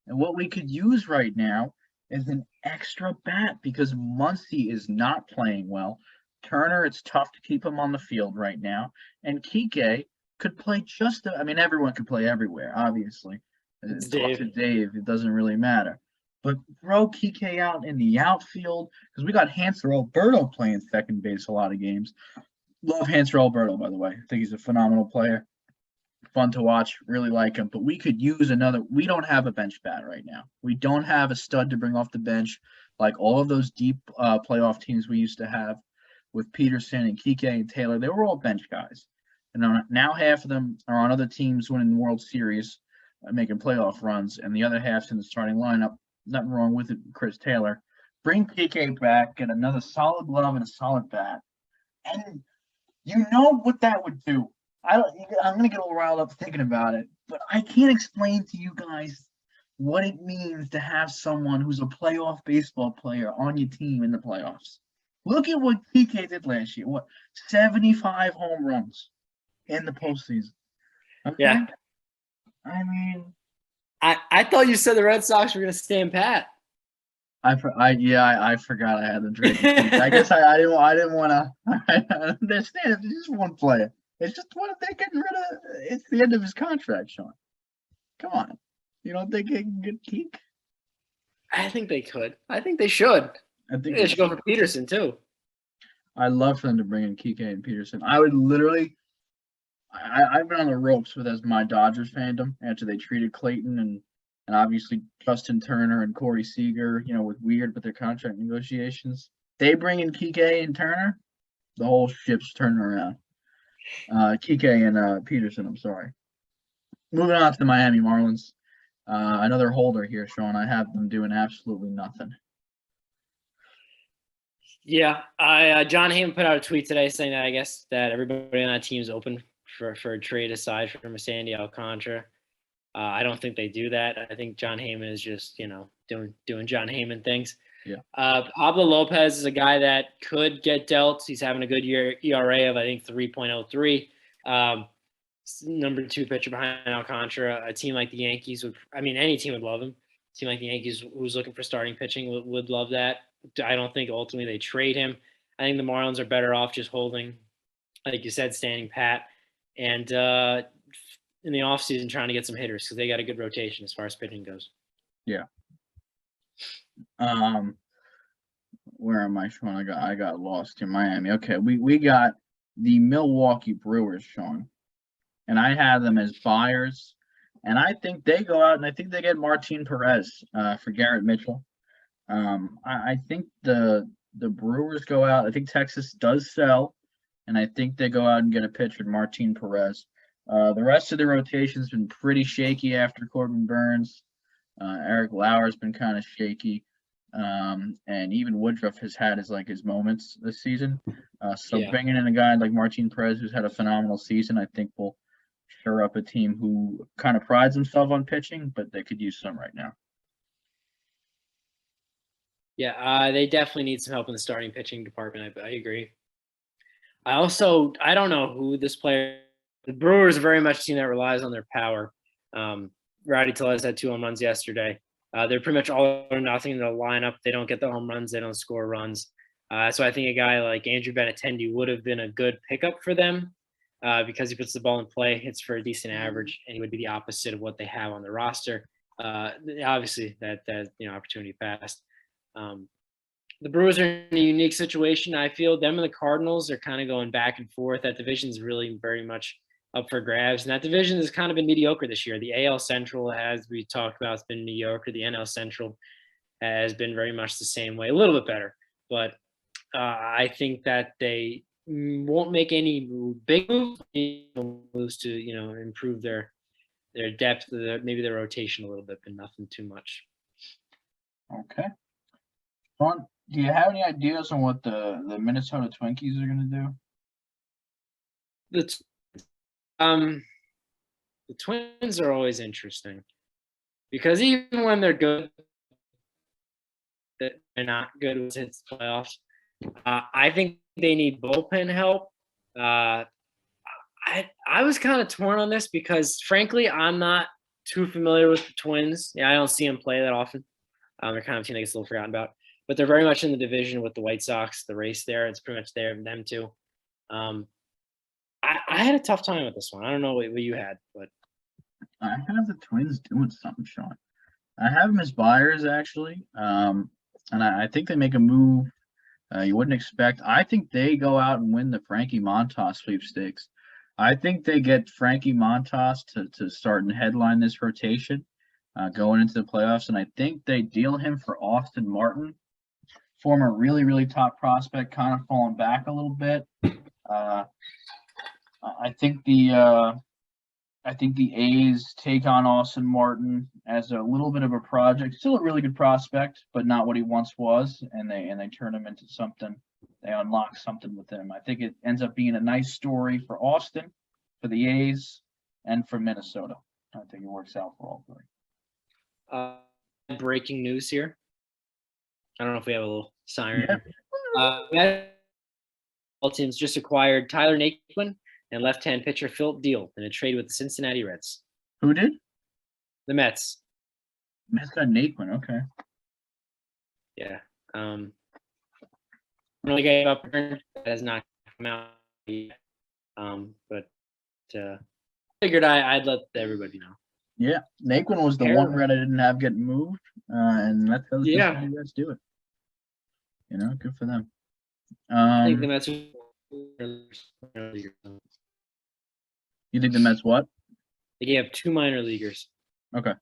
And what we could use right now is an extra bat because Muncy is not playing well. Turner, it's tough to keep him on the field right now. And Kike could play everyone could play everywhere, obviously. It's Dave. To Dave, it doesn't really matter. But throw Kike out in the outfield because we got Hanser Alberto playing second base a lot of games. Love Hanser Alberto, by the way. I think he's a phenomenal player. Fun to watch. Really like him. But we could use another. We don't have a bench bat right now. We don't have a stud to bring off the bench like all of those deep playoff teams we used to have with Pederson and Kike and Taylor. They were all bench guys. And now half of them are on other teams winning the World Series, making playoff runs, and the other half's in the starting lineup. Nothing wrong with it, Chris Taylor. Bring Kike back, get another solid glove and a solid bat. And you know what that would do. I'm going to get a little riled up thinking about it. But I can't explain to you guys what it means to have someone who's a playoff baseball player on your team in the playoffs. Look at what PK did last year. What, 75 home runs in the postseason? Okay? Yeah. I mean, I thought you said the Red Sox were going to stand pat. I forgot I had the drink. I guess I didn't want to. I understand it's just one player. It's just what if they're getting rid of? It's the end of his contract, Sean. Come on, you don't think they can get Keek? I think they could. I think they should. I think They should go for Pederson too. I'd love for them to bring in Kike and Pederson. I would literally. I've been on the ropes with as my Dodgers fandom after they treated Clayton and obviously Justin Turner and Corey Seager, with their contract negotiations. They bring in Kike and Turner, the whole ship's turning around. Kike and Pederson, I'm sorry. Moving on to the Miami Marlins. Another holder here, Sean. I have them doing absolutely nothing. Yeah, John Hamm put out a tweet today saying that I guess that everybody on that team is open for a trade aside from Sandy Alcantara. I don't think they do that. I think John Heyman is just, doing John Heyman things. Yeah. Pablo Lopez is a guy that could get dealt. He's having a good year ERA of, I think, 3.03. Number 2 pitcher behind Alcantara. A team like the Yankees any team would love him. A team like the Yankees who's looking for starting pitching would love that. I don't think ultimately they trade him. I think the Marlins are better off just holding, like you said, standing pat. And in the offseason trying to get some hitters because they got a good rotation as far as pitching goes. Yeah. Where am I, Sean? I got lost in Miami. Okay, we got the Milwaukee Brewers, Sean. And I have them as buyers. And I think they go out and I think they get Martin Perez for Garrett Mitchell. I think the Brewers go out. I think Texas does sell. And I think they go out and get a pitcher, Martin Perez. The rest of the rotation's been pretty shaky after Corbin Burns. Eric Lauer's been kind of shaky. And even Woodruff has had his moments this season. Bringing in a guy like Martin Perez, who's had a phenomenal season, I think will sure up a team who kind of prides himself on pitching, but they could use some right now. Yeah, they definitely need some help in the starting pitching department. I agree. I don't know who this player. The Brewers are very much a team that relies on their power. Rowdy Tellez had 2 home runs yesterday. They're pretty much all or nothing in the lineup. They don't get the home runs. They don't score runs. So I think a guy like Andrew Benintendi would have been a good pickup for them because he puts the ball in play, hits for a decent average, and he would be the opposite of what they have on the roster. Obviously, that opportunity passed. The Brewers are in a unique situation. I feel them and the Cardinals are kind of going back and forth. That division is really very much up for grabs. And that division has kind of been mediocre this year. The AL Central, as we talked about, has been mediocre. The NL Central has been very much the same way, a little bit better. But I think that they won't make any big moves to, improve their depth, maybe their rotation a little bit, but nothing too much. Okay. Sean, do you have any ideas on what the Minnesota Twinkies are going to do? The Twins are always interesting because even when they're good, they're not good with hits playoffs. I think they need bullpen help. I was kind of torn on this because, frankly, I'm not too familiar with the Twins. I don't see them play that often. They're kind of a team that gets a little forgotten about. But they're very much in the division with the White Sox, the race there. It's pretty much there, them too. I had a tough time with this one. I don't know what you had, but I have the Twins doing something, Sean. I have them as buyers, actually. And I think they make a move you wouldn't expect. I think they go out and win the Frankie Montas sweepstakes. I think they get Frankie Montas to start and headline this rotation going into the playoffs. And I think they deal him for Austin Martin, former really, really top prospect, kind of falling back a little bit. I think the A's take on Austin Martin as a little bit of a project. Still a really good prospect, but not what he once was, and they turn him into something. They unlock something with him. I think it ends up being a nice story for Austin, for the A's, and for Minnesota. I think it works out for all three. Breaking news here. I don't know if we have a little siren. Yeah. All teams just acquired Tyler Naquin and left-hand pitcher Phil Deal in a trade with the Cincinnati Reds. Who did? The Mets. Mets got Naquin. Okay. Yeah. Really gave up. That has not come out yet. But figured I'd let everybody know. Yeah, Naquin was the one Red I didn't have getting moved, and that's how the Cincinnati Reds do it. Good for them. I think the Mets. You think the Mets what? They gave up 2 minor leaguers. Okay.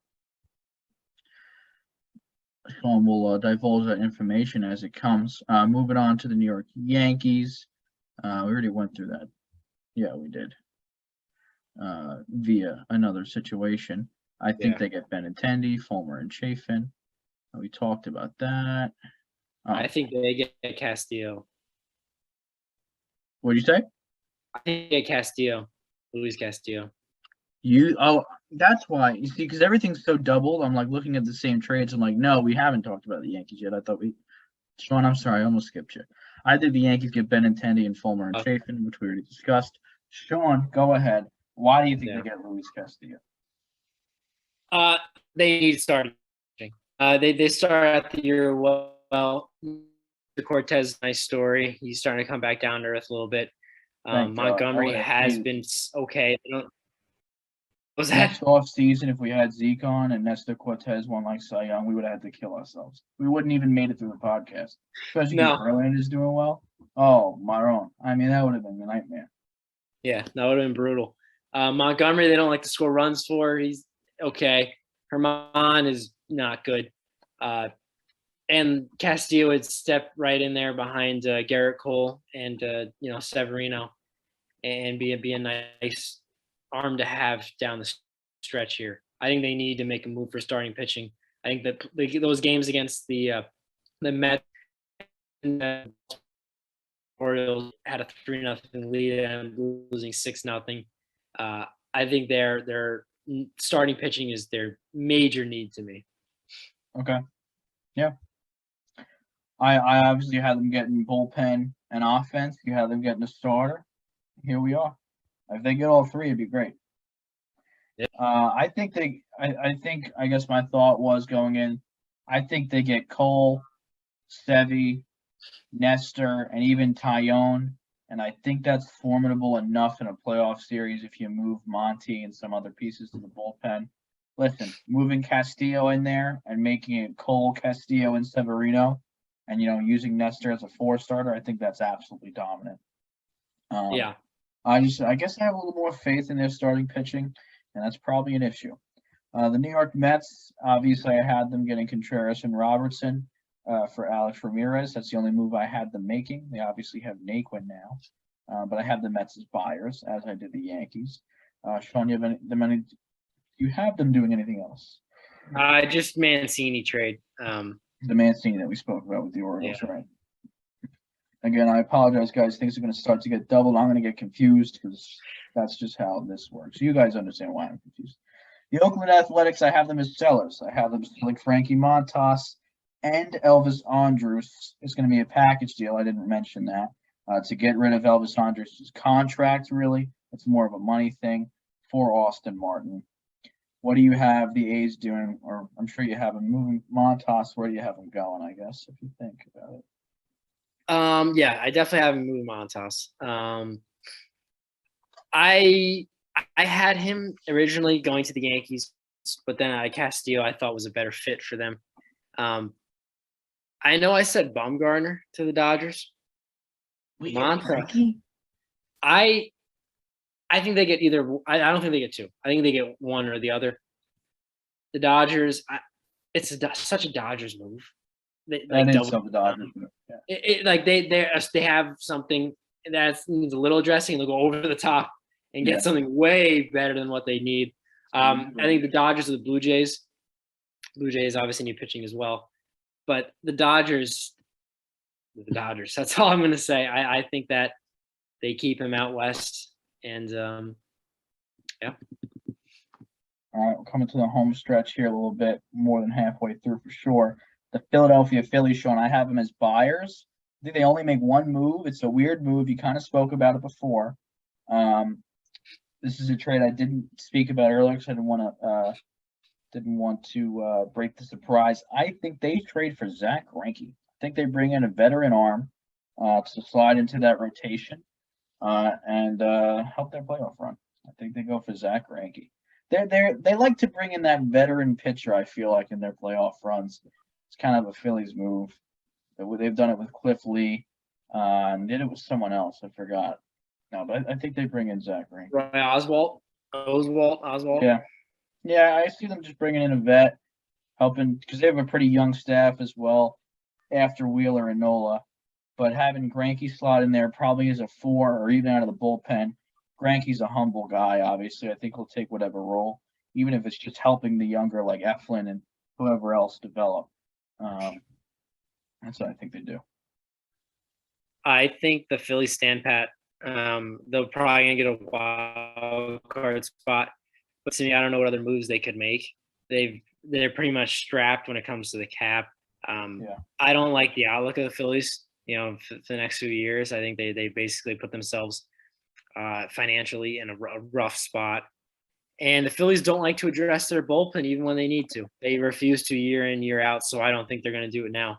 Sean will divulge that information as it comes. Moving on to the New York Yankees. We already went through that. Yeah, we did. Via another situation. I think they get Benintendi, Fulmer, and Chafin. We talked about that. I think they get Castillo. What did you say? I think they get Castillo, Louis Castillo. That's why. You see, because everything's so doubled. I'm like looking at the same trades. I'm like, no, we haven't talked about the Yankees yet. I thought Sean, I'm sorry, I almost skipped you. I think the Yankees get Benintendi and Fulmer and Chafin, which we already discussed. Sean, go ahead. Why do you think they get Luis Castillo? They need to start. They start at the year well. The Cortez, nice story. He's starting to come back down to earth a little bit. Montgomery has been okay. Was that next off season? If we had Zeke on and Nestor Cortez won like Cy Young, we would have had to kill ourselves. We wouldn't even made it through the podcast. Especially because Verlander is doing well. Oh, my own. I mean, that would have been a nightmare. Yeah, that would have been brutal. Montgomery, they don't like to score runs for. He's okay. Herman is not good. And Castillo would step right in there behind Garrett Cole and Severino, and be a nice arm to have down the stretch here. I think they need to make a move for starting pitching. I think that those games against the Mets and the Orioles had a 3-0 lead and losing 6-0. I think their starting pitching is their major need to me. Okay. Yeah. I obviously had them getting bullpen and offense. You had them getting a starter. Here we are. If they get all three, it'd be great. Yeah. I guess my thought was going in, I think they get Cole, Sevy, Nestor, and even Tyone. And I think that's formidable enough in a playoff series if you move Monty and some other pieces to the bullpen. Listen, moving Castillo in there and making it Cole, Castillo, and Severino, and using Nestor as a 4-starter, I think that's absolutely dominant. I guess I have a little more faith in their starting pitching, and that's probably an issue. The New York Mets, obviously, I had them getting Contreras and Robertson for Alex Ramirez. That's the only move I had them making. They obviously have Naquin now, but I have the Mets as buyers, as I did the Yankees. Sean, you have them doing anything else? Just Mancini trade. The Mancini that we spoke about with the Orioles, right? Again, I apologize, guys. Things are going to start to get doubled. I'm going to get confused because that's just how this works. You guys understand why I'm confused. The Oakland Athletics, I have them as sellers. I have them selling Frankie Montas and Elvis Andrus. It's going to be a package deal. I didn't mention that. To get rid of Elvis Andrus' contract, really. It's more of a money thing for Austin Martin. What do you have the A's doing? Or I'm sure you have them moving Montas. Where do you have them going, I guess, if you think about it? Yeah, I definitely have him moving Montas. I had him originally going to the Yankees, but then Castillo I thought was a better fit for them. I know I said Bumgarner to the Dodgers. Montas. I think they get either. I don't think they get two. I think they get one or the other. The Dodgers. It's such a Dodgers move. They have something that needs a little addressing. They'll go over the top and get something way better than what they need. I think the Dodgers are the Blue Jays. Blue Jays obviously need pitching as well, but the Dodgers. That's all I'm going to say. I think that they keep him out west, and yeah. All right, we're coming to the home stretch here a little bit, more than halfway through for sure. The Philadelphia Phillies, Sean, I have them as buyers. I think they only make one move. It's a weird move. You kind of spoke about it before. This is a trade I didn't speak about earlier because I didn't want to break the surprise. I think they trade for Zach Greinke. I think they bring in a veteran arm to slide into that rotation and help their playoff run. I think they go for Zach Greinke. They like to bring in that veteran pitcher, I feel like, in their playoff runs. It's kind of a Phillies move. They've done it with Cliff Lee, and did it with someone else. I forgot. No, but I think they bring in Zach Greinke. Right, Oswalt. Yeah, I see them just bringing in a vet, helping because they have a pretty young staff as well after Wheeler and Nola. But having Greinke slot in there probably as a 4 or even out of the bullpen. Greinke's a humble guy, obviously. I think he'll take whatever role, even if it's just helping the younger like Eflin and whoever else develop. That's what I think they do. I think the Phillies stand pat. They're probably gonna get a wild card spot, but to me, I don't know what other moves they could make. They're pretty much strapped when it comes to the cap. I don't like the outlook of the Phillies. For the next few years, I think they basically put themselves financially in a rough spot. And the Phillies don't like to address their bullpen even when they need to. They refuse to year in, year out, so I don't think they're going to do it now.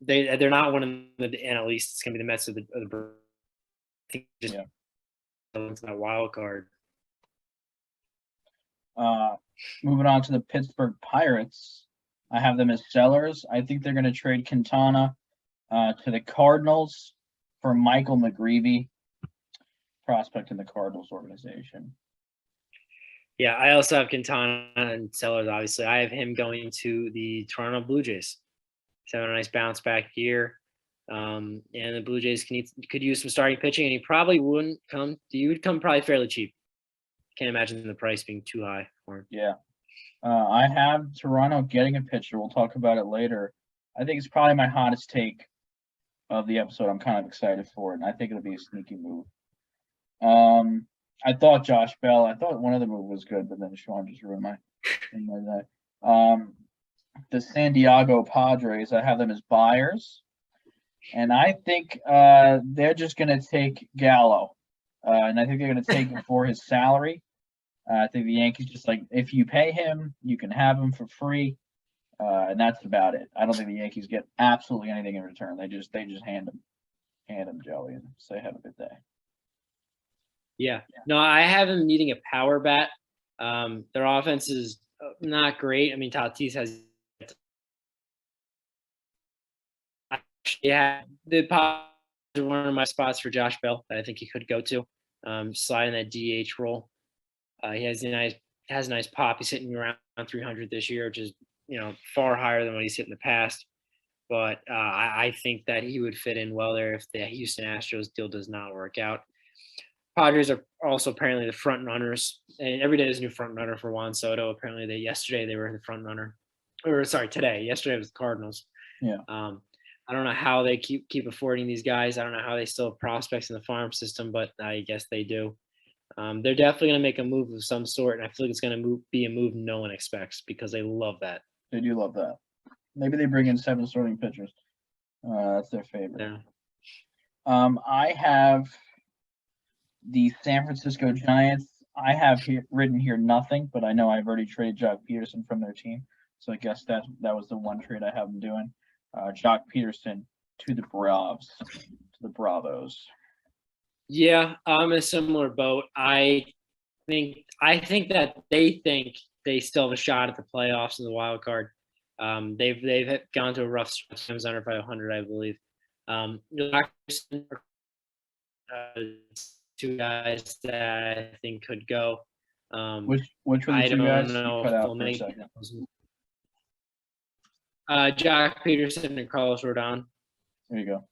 They're not one of the NL East. It's going to be the Mets or the I think just into that wild card. Moving on to the Pittsburgh Pirates, I have them as sellers. I think they're going to trade Quintana to the Cardinals for Michael McGreevy, prospect in the Cardinals organization. Yeah, I also have Quintana and sellers, obviously. I have him going to the Toronto Blue Jays. He's having a nice bounce back year. And the Blue Jays could use some starting pitching, and he probably wouldn't come. He would come probably fairly cheap. Can't imagine the price being too high for him. Yeah. I have Toronto getting a pitcher. We'll talk about it later. I think it's probably my hottest take of the episode. I'm kind of excited for it, and I think it'll be a sneaky move. I thought Josh Bell. I thought one of the move was good, but then Sean just ruined my day. The San Diego Padres, I have them as buyers, and I think they're just going to take Gallo, and I think they're going to take him for his salary. I think the Yankees just like, if you pay him, you can have him for free, and that's about it. I don't think the Yankees get absolutely anything in return. They just hand him Joey and say have a good day. Yeah. No, I have them needing a power bat. Their offense is not great. I mean, Tatis has. Yeah, the one of my spots for Josh Bell that I think he could go to. Slide in that DH role. He has a nice pop. He's hitting around 300 this year, which is far higher than what he's hit in the past. But I think that he would fit in well there if the Houston Astros deal does not work out. Padres are also apparently the front runners, and every day there's a new front runner for Juan Soto. Apparently, yesterday they were the front runner, today. Yesterday was the Cardinals. Yeah. I don't know how they keep affording these guys. I don't know how they still have prospects in the farm system, but I guess they do. They're definitely going to make a move of some sort, and I feel like it's going to be a move no one expects because they love that. They do love that. Maybe they bring in 7 starting pitchers. That's their favorite. Yeah. I have the San Francisco Giants. I have written here nothing, but I know I've already traded Jock Pederson from their team, so I guess that was the one trade I have them doing. Jock Pederson to the Bravos. Yeah, I'm in a similar boat. I think that they think they still have a shot at the playoffs and the wild card. They've gone to a rough stretch, under 500, I believe. Two guys that I think could go. Which were the two guys? Know you cut if out they'll for a make second. Jock Pederson and Carlos Rodon. There you go.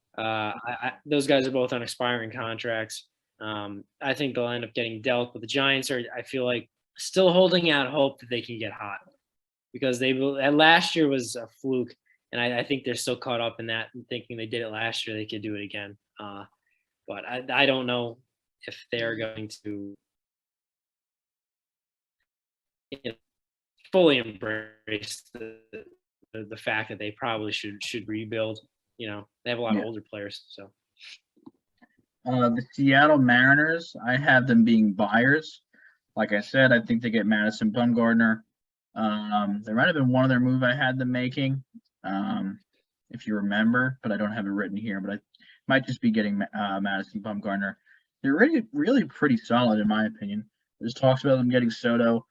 Those guys are both on expiring contracts. I think they'll end up getting dealt, but the Giants are, I feel like, still holding out hope that they can get hot because last year was a fluke, and I think they're still caught up in that and thinking they did it last year, they could do it again. But I don't know if they're going to fully embrace the fact that they probably should rebuild. They have a lot of older players. So the Seattle Mariners, I have them being buyers. Like I said, I think they get Madison Bumgarner. There might have been one other move I had them making, if you remember, but I don't have it written here. But I might just be getting Madison Bumgarner. They're really pretty solid in my opinion. There's talks about them getting Soto.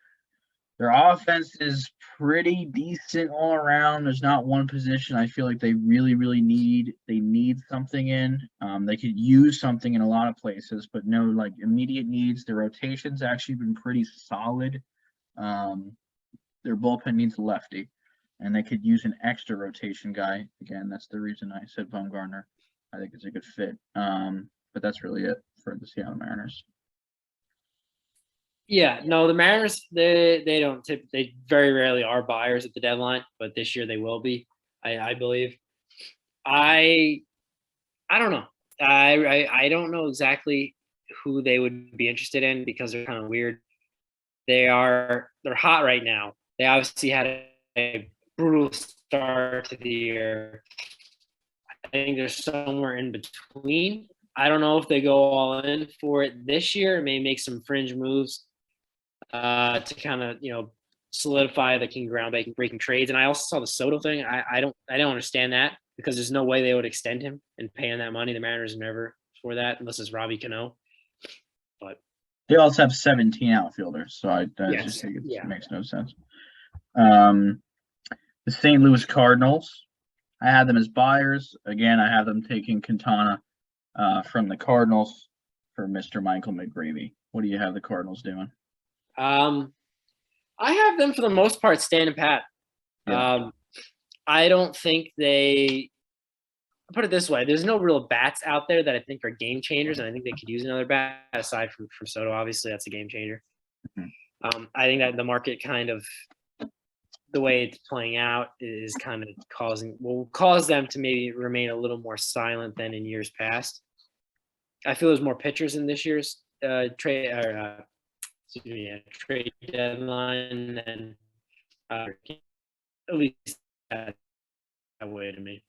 Their offense is pretty decent all around. There's not one position I feel like they really need. They need something in. They could use something in a lot of places, but no like immediate needs. Their rotation's actually been pretty solid. Their bullpen needs a lefty, and they could use an extra rotation guy. Again, that's the reason I said Bumgarner. I think it's a good fit. But that's really it for the Seattle Mariners. Yeah, no, the Mariners, they very rarely are buyers at the deadline, but this year they will be, I believe. I don't know. I don't know exactly who they would be interested in because they're kind of weird. They're hot right now. They obviously had a brutal start to the year. I think they're somewhere in between. I don't know if they go all in for it this year. May make some fringe moves to kind of solidify the king ground breaking trades. And I also saw the Soto thing. I don't understand that because there's no way they would extend him and pay him that money. The Mariners never for that unless it's Robbie Cano. But they also have 17 outfielders, so I just think it makes no sense. The St. Louis Cardinals, I had them as buyers. Again, I have them taking Quintana from the Cardinals for Mr. Michael McGreevy. What do you have the Cardinals doing? I have them for the most part standing pat. Yeah. I don't think I'll put it this way. There's no real bats out there that I think are game changers, and I think they could use another bat aside from Soto. Obviously, that's a game changer. Mm-hmm. I think that the market kind of the way it's playing out is kind of will cause them to maybe remain a little more silent than in years past. I feel there's more pitchers in this year's trade deadline than at least that way to me.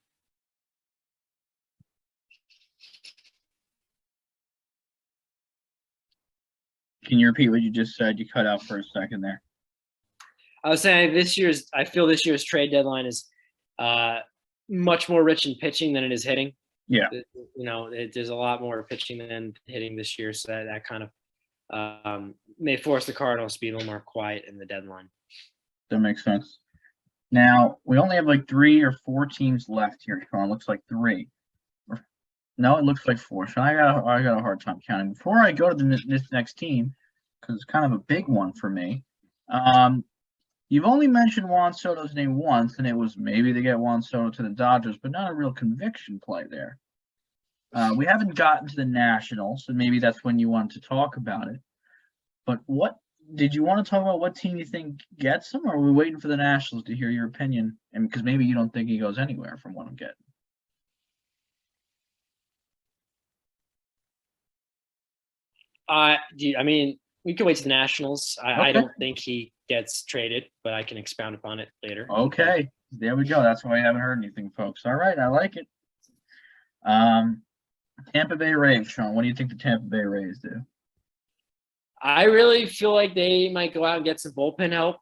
Can you repeat what you just said? You cut out for a second there. I was saying I feel this year's trade deadline is much more rich in pitching than it is hitting. Yeah. There's a lot more pitching than hitting this year, so that kind of may force the Cardinals to be a little more quiet in the deadline. That makes sense. Now, we only have like 3 or 4 teams left here, Sean. It looks like 3. No, it looks like 4. So I got a hard time counting. Before I go to this next team, because it's kind of a big one for me, you've only mentioned Juan Soto's name once, and it was maybe to get Juan Soto to the Dodgers, but not a real conviction play there. We haven't gotten to the Nationals, and maybe that's when you wanted to talk about it. But what did you want to talk about? What team you think gets him, or are we waiting for the Nationals to hear your opinion? And because maybe you don't think he goes anywhere from what I'm getting. I mean, we can wait to the Nationals. I don't think he gets traded, but I can expound upon it later. Okay, there we go. That's why I haven't heard anything, folks. All right, I like it. Tampa Bay Rays, Sean. What do you think the Tampa Bay Rays do? I really feel like they might go out and get some bullpen help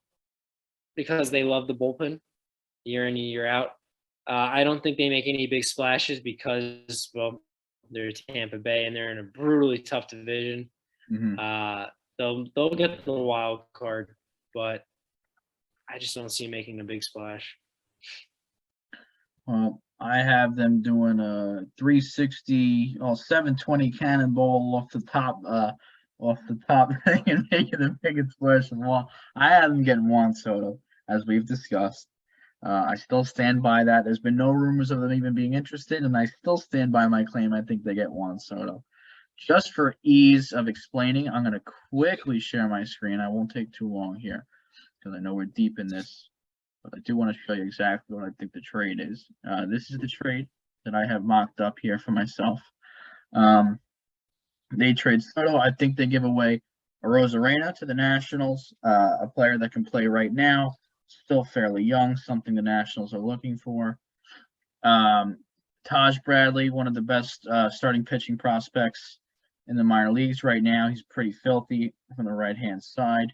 because they love the bullpen year in and year out. I don't think they make any big splashes because, well, they're Tampa Bay and they're in a brutally tough division. Mm-hmm. They'll get the wild card, but I just don't see making a big splash. Well, I have them doing a 360, 720 cannonball off the top thing and making a big splash. I have them getting Juan Soto, as we've discussed. I still stand by that. There's been no rumors of them even being interested, and I still stand by my claim. I think they get Juan Soto. Just for ease of explaining, I'm going to quickly share my screen. I won't take too long here because I know we're deep in this, but I do want to show you exactly what I think the trade is. This is the trade that I have mocked up here for myself. They trade Soto. I think they give away Arozarena to the Nationals, a player that can play right now, still fairly young, something the Nationals are looking for. Taj Bradley, one of the best starting pitching prospects in the minor leagues right now. He's pretty filthy from the right-hand side,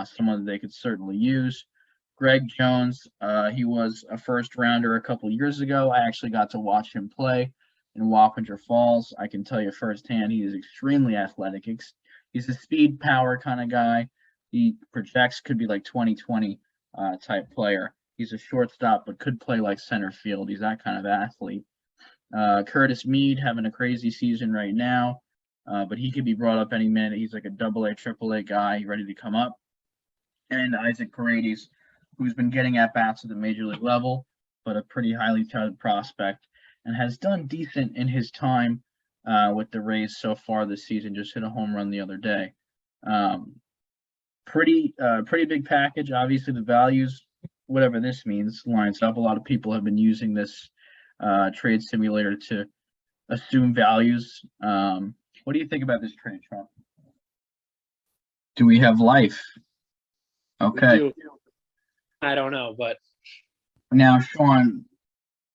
someone that they could certainly use. Greg Jones, he was a first-rounder a couple years ago. I actually got to watch him play in Wappinger Falls. I can tell you firsthand, he is extremely athletic. He's a speed power kind of guy. He projects could be like 2020 type player. He's a shortstop, but could play like center field. He's that kind of athlete. Curtis Mead having a crazy season right now, but he could be brought up any minute. He's like a AA, AAA guy ready to come up. And Isaac Paredes, who's been getting at bats at the major league level, but a pretty highly touted prospect, and has done decent in his time with the Rays so far this season. Just hit a home run the other day. Pretty big package. Obviously, the values, whatever this means, lines up. A lot of people have been using this trade simulator to assume values. What do you think about this trade, Sean? Do we have life? Okay. I don't know, but now, Sean,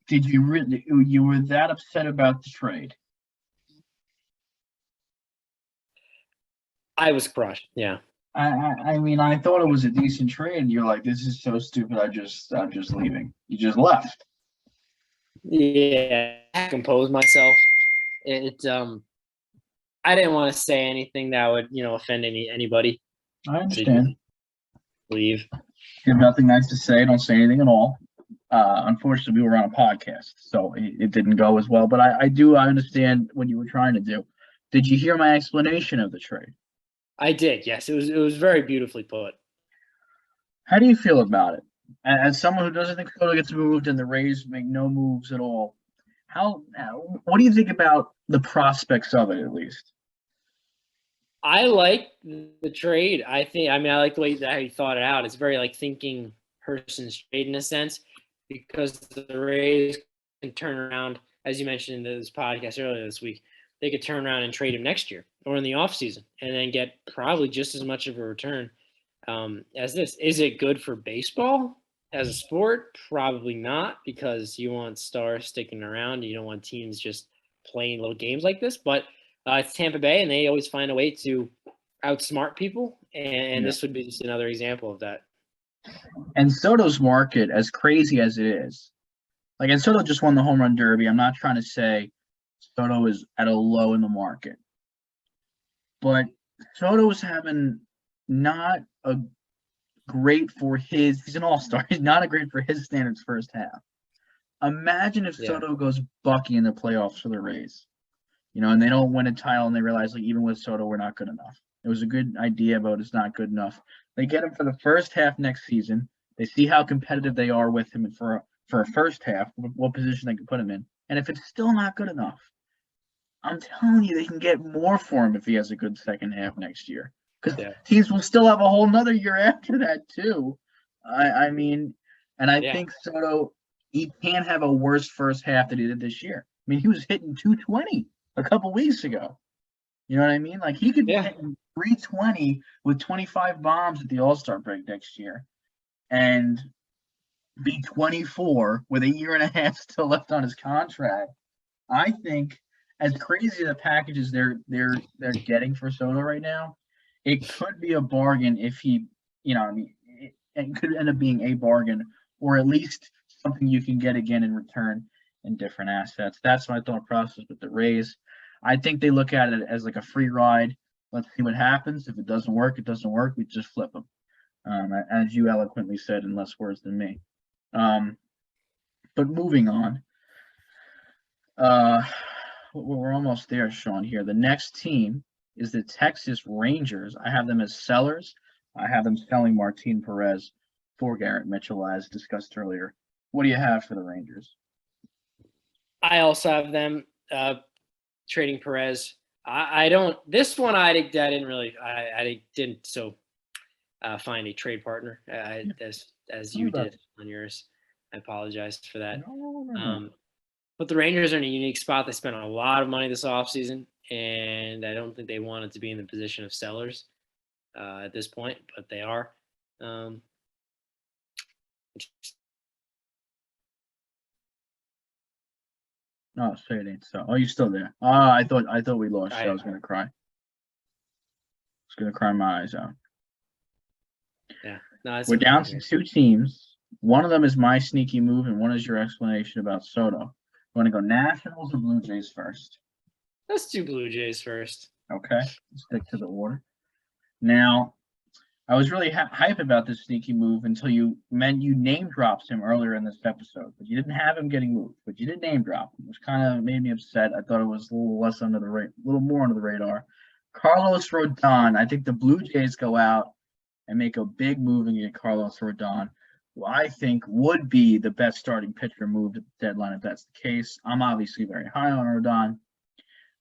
did you were that upset about the trade? I was crushed. Yeah. I mean, I thought it was a decent trade, and you're like, this is so stupid. I'm just leaving. You just left. Yeah, I composed myself. I didn't want to say anything that would, offend anybody. I understand. Leave. You have nothing nice to say. Don't say anything at all. Unfortunately, we were on a podcast, so it didn't go as well. But I understand what you were trying to do. Did you hear my explanation of the trade? I did. Yes, it was very beautifully put. How do you feel about it? As someone who doesn't think Soto gets moved and the Rays make no moves at all, what do you think about the prospects of it, at least? I like the trade. I like the way that he thought it out. It's very like thinking person's trade in a sense, because the Rays can turn around, as you mentioned in this podcast earlier this week, they could turn around and trade him next year or in the offseason and then get probably just as much of a return as this. Is it good for baseball as a sport? Probably not, because you want stars sticking around. You don't want teams just playing little games like this. But it's Tampa Bay, and they always find a way to outsmart people, and this would be just another example of that. And Soto's market, as crazy as it is, and Soto just won the home run derby. I'm not trying to say Soto is at a low in the market, but Soto is having not a great for his. He's an all-star. He's not a great for his standards first half. Imagine if Soto goes bucky in the playoffs for the Rays. And they don't win a title, and they realize, even with Soto, we're not good enough. It was a good idea, but it's not good enough. They get him for the first half next season. They see how competitive they are with him for a first half, what position they can put him in. And if it's still not good enough, I'm telling you, they can get more for him if he has a good second half next year. Because teams will still have a whole nother year after that, too. I think Soto, he can't have a worse first half than he did this year. I mean, he was hitting 220 a couple weeks ago. You know what I mean? He could be hitting 320 with 25 bombs at the All-Star break next year and be 24 with a year and a half still left on his contract. I think, as crazy the packages they're getting for Soto right now, it could be a bargain if he, it could end up being a bargain, or at least something you can get again in return in different assets. That's my thought process with the Rays. I think they look at it as like a free ride. Let's see what happens. If it doesn't work, it doesn't work. We just flip them, as you eloquently said in less words than me. But moving on, we're almost there, Sean. Here, the next team is the Texas Rangers. I have them as sellers. I have them selling Martin Perez for Garrett Mitchell, as discussed earlier. What do you have for the Rangers? I also have them trading Perez. I don't. This one I didn't really. I didn't find a trade partner as you did on yours. I apologize for that. No. But the Rangers are in a unique spot. They spent a lot of money this offseason, and I don't think they wanted to be in the position of sellers. at this point, but they are. Oh, say it ain't so. Oh, you still there? I thought we lost you. I was gonna cry. I was gonna cry my eyes out. Yeah. No, we're down to 2 teams. One of them is my sneaky move, and one is your explanation about Soto. Want to go Nationals or Blue Jays first? Let's do Blue Jays first. Okay, let's stick to the order. Now, I was really hype about this sneaky move until you name dropped him earlier in this episode, but you didn't have him getting moved, but you did name drop him, which kind of made me upset. I thought it was a little less a little more under the radar. Carlos Rodon. I think the Blue Jays go out and make a big move and get Carlos Rodon, who I think would be the best starting pitcher moved at the deadline if that's the case. I'm obviously very high on Rodon.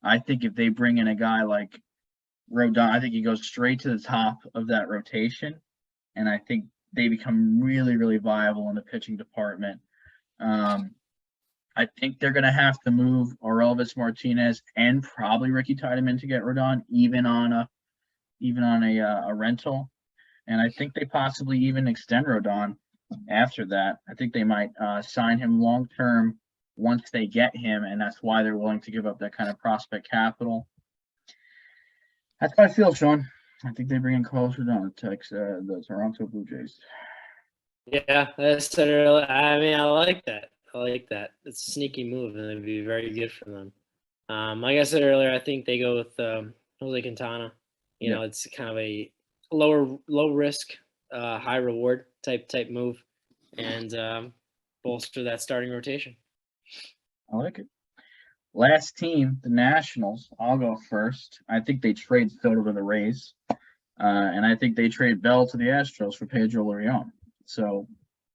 I think if they bring in a guy like Rodon, I think he goes straight to the top of that rotation, and I think they become really, really viable in the pitching department. I think they're going to have to move Orelvis Martinez and probably Ricky Tiedemann to get Rodon, even on a rental. And I think they possibly even extend Rodon after that. I think they might sign him long term once they get him, and that's why they're willing to give up that kind of prospect capital. That's how I feel, Sean. I think they bring in Carlos Rodon to the Toronto Blue Jays. Yeah, that's earlier. I mean, I like that. It's a sneaky move, and it'd be very good for them. Like I said earlier, I think they go with Jose Quintana. You know, it's kind of a low risk, high reward type move, and bolster that starting rotation. I like it. Last team, the Nationals. I'll go first. I think they trade Soto to the Rays, and I think they trade Bell to the Astros for Pedro Leon. So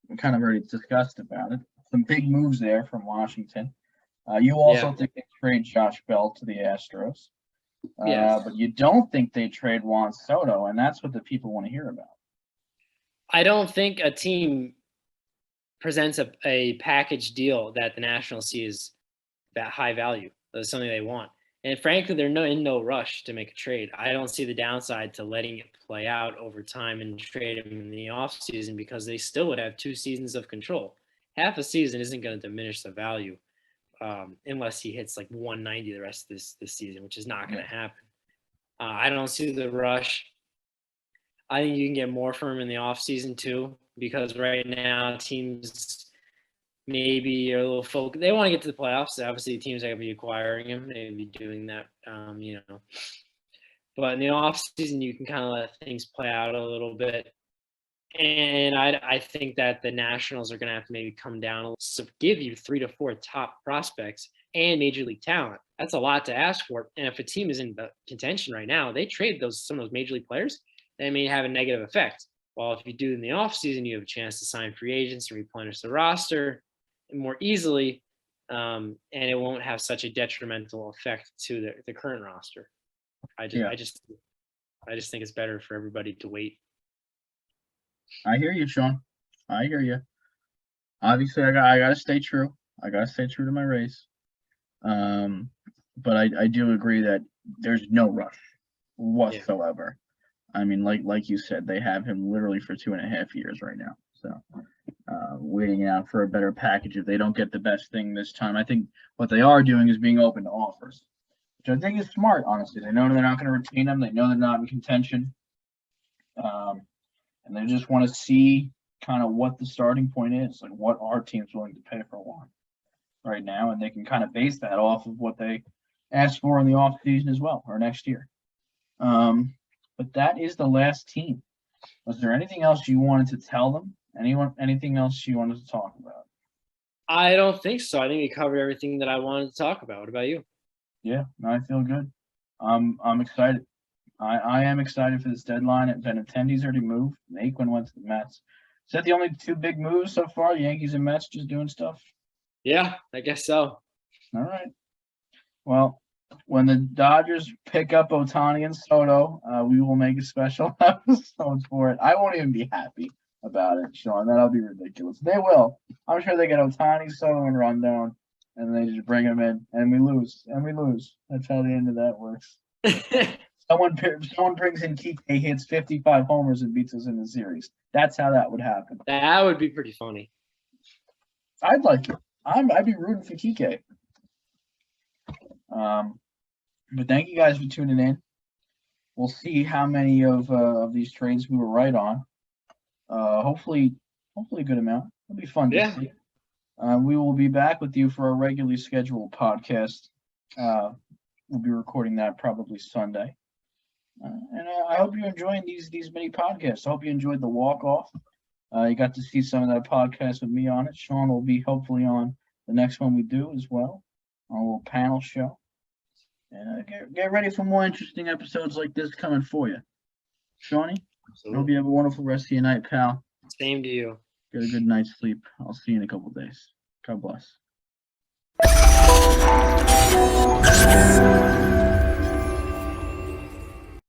we kind of already discussed about it. Some big moves there from Washington. You also think they trade Josh Bell to the Astros. But you don't think they trade Juan Soto, and that's what the people want to hear about. I don't think a team presents a package deal that the Nationals see as that high value. That's something they want. And frankly, they're in no rush to make a trade. I don't see the downside to letting it play out over time and trade him in the offseason because they still would have 2 seasons of control. Half a season isn't going to diminish the value unless he hits like 190 the rest of this season, which is not going to happen. I don't see the rush. I think you can get more from him in the offseason too, because right now teams maybe are a little focused. They want to get to the playoffs. Obviously, teams are going to be acquiring him. They'll be doing that, But in the offseason, you can kind of let things play out a little bit. And I think that the Nationals are going to have to maybe come down to give you 3 to 4 top prospects and major league talent. That's a lot to ask for. And if a team is in contention right now, they trade some of those major league players, they may have a negative effect. While if you do in the offseason, you have a chance to sign free agents and replenish the roster more easily, and it won't have such a detrimental effect to the current roster. I just think it's better for everybody to wait. I hear you, Sean. I hear you. Obviously, I gotta stay true. I gotta stay true to my Rays. But I do agree that there's no rush whatsoever. Yeah. I mean, like you said, they have him literally for 2.5 years right now. So waiting out for a better package if they don't get the best thing this time. I think what they are doing is being open to offers, which I think is smart, honestly. They know they're not going to retain them. They know they're not in contention. And they just want to see kind of what the starting point is, like what our team's willing to pay for one right now. And they can kind of base that off of what they ask for in the off season as well, or next year. But that is the last team. Was there anything else you wanted to tell them? Anything else you wanted to talk about? I don't think so. I think we covered everything that I wanted to talk about. What about you? Yeah, I feel good. I'm excited. I am excited for this deadline. Benintendi's already moved. Naquin went to the Mets. Is that the only 2 big moves so far? Yankees and Mets just doing stuff? Yeah, I guess so. All right. Well, when the Dodgers pick up Ohtani and Soto, we will make a special episode for it. I won't even be happy about it, Sean. That'll be ridiculous. They will. I'm sure they get Ohtani, Soto, and Rondon, and they just bring them in, and we lose. That's how the end of that works. someone brings in Kike, hits 55 homers, and beats us in the series. That's how that would happen. That would be pretty funny. I'd like it. I'd be rooting for Kike. But thank you guys for tuning in. We'll see how many of these trades we were right on. Hopefully a good amount. It'll be fun to see. We will be back with you for a regularly scheduled podcast. We'll be recording that probably Sunday. And I hope you're enjoying these mini podcasts. I hope you enjoyed the walk-off. You got to see some of that podcast with me on it. Sean will be hopefully on the next one we do as well, on a little panel show. And get ready for more interesting episodes like this coming for you. Shawnee, I hope you have a wonderful rest of your night, pal. Same to you. Get a good night's sleep. I'll see you in a couple days. God bless.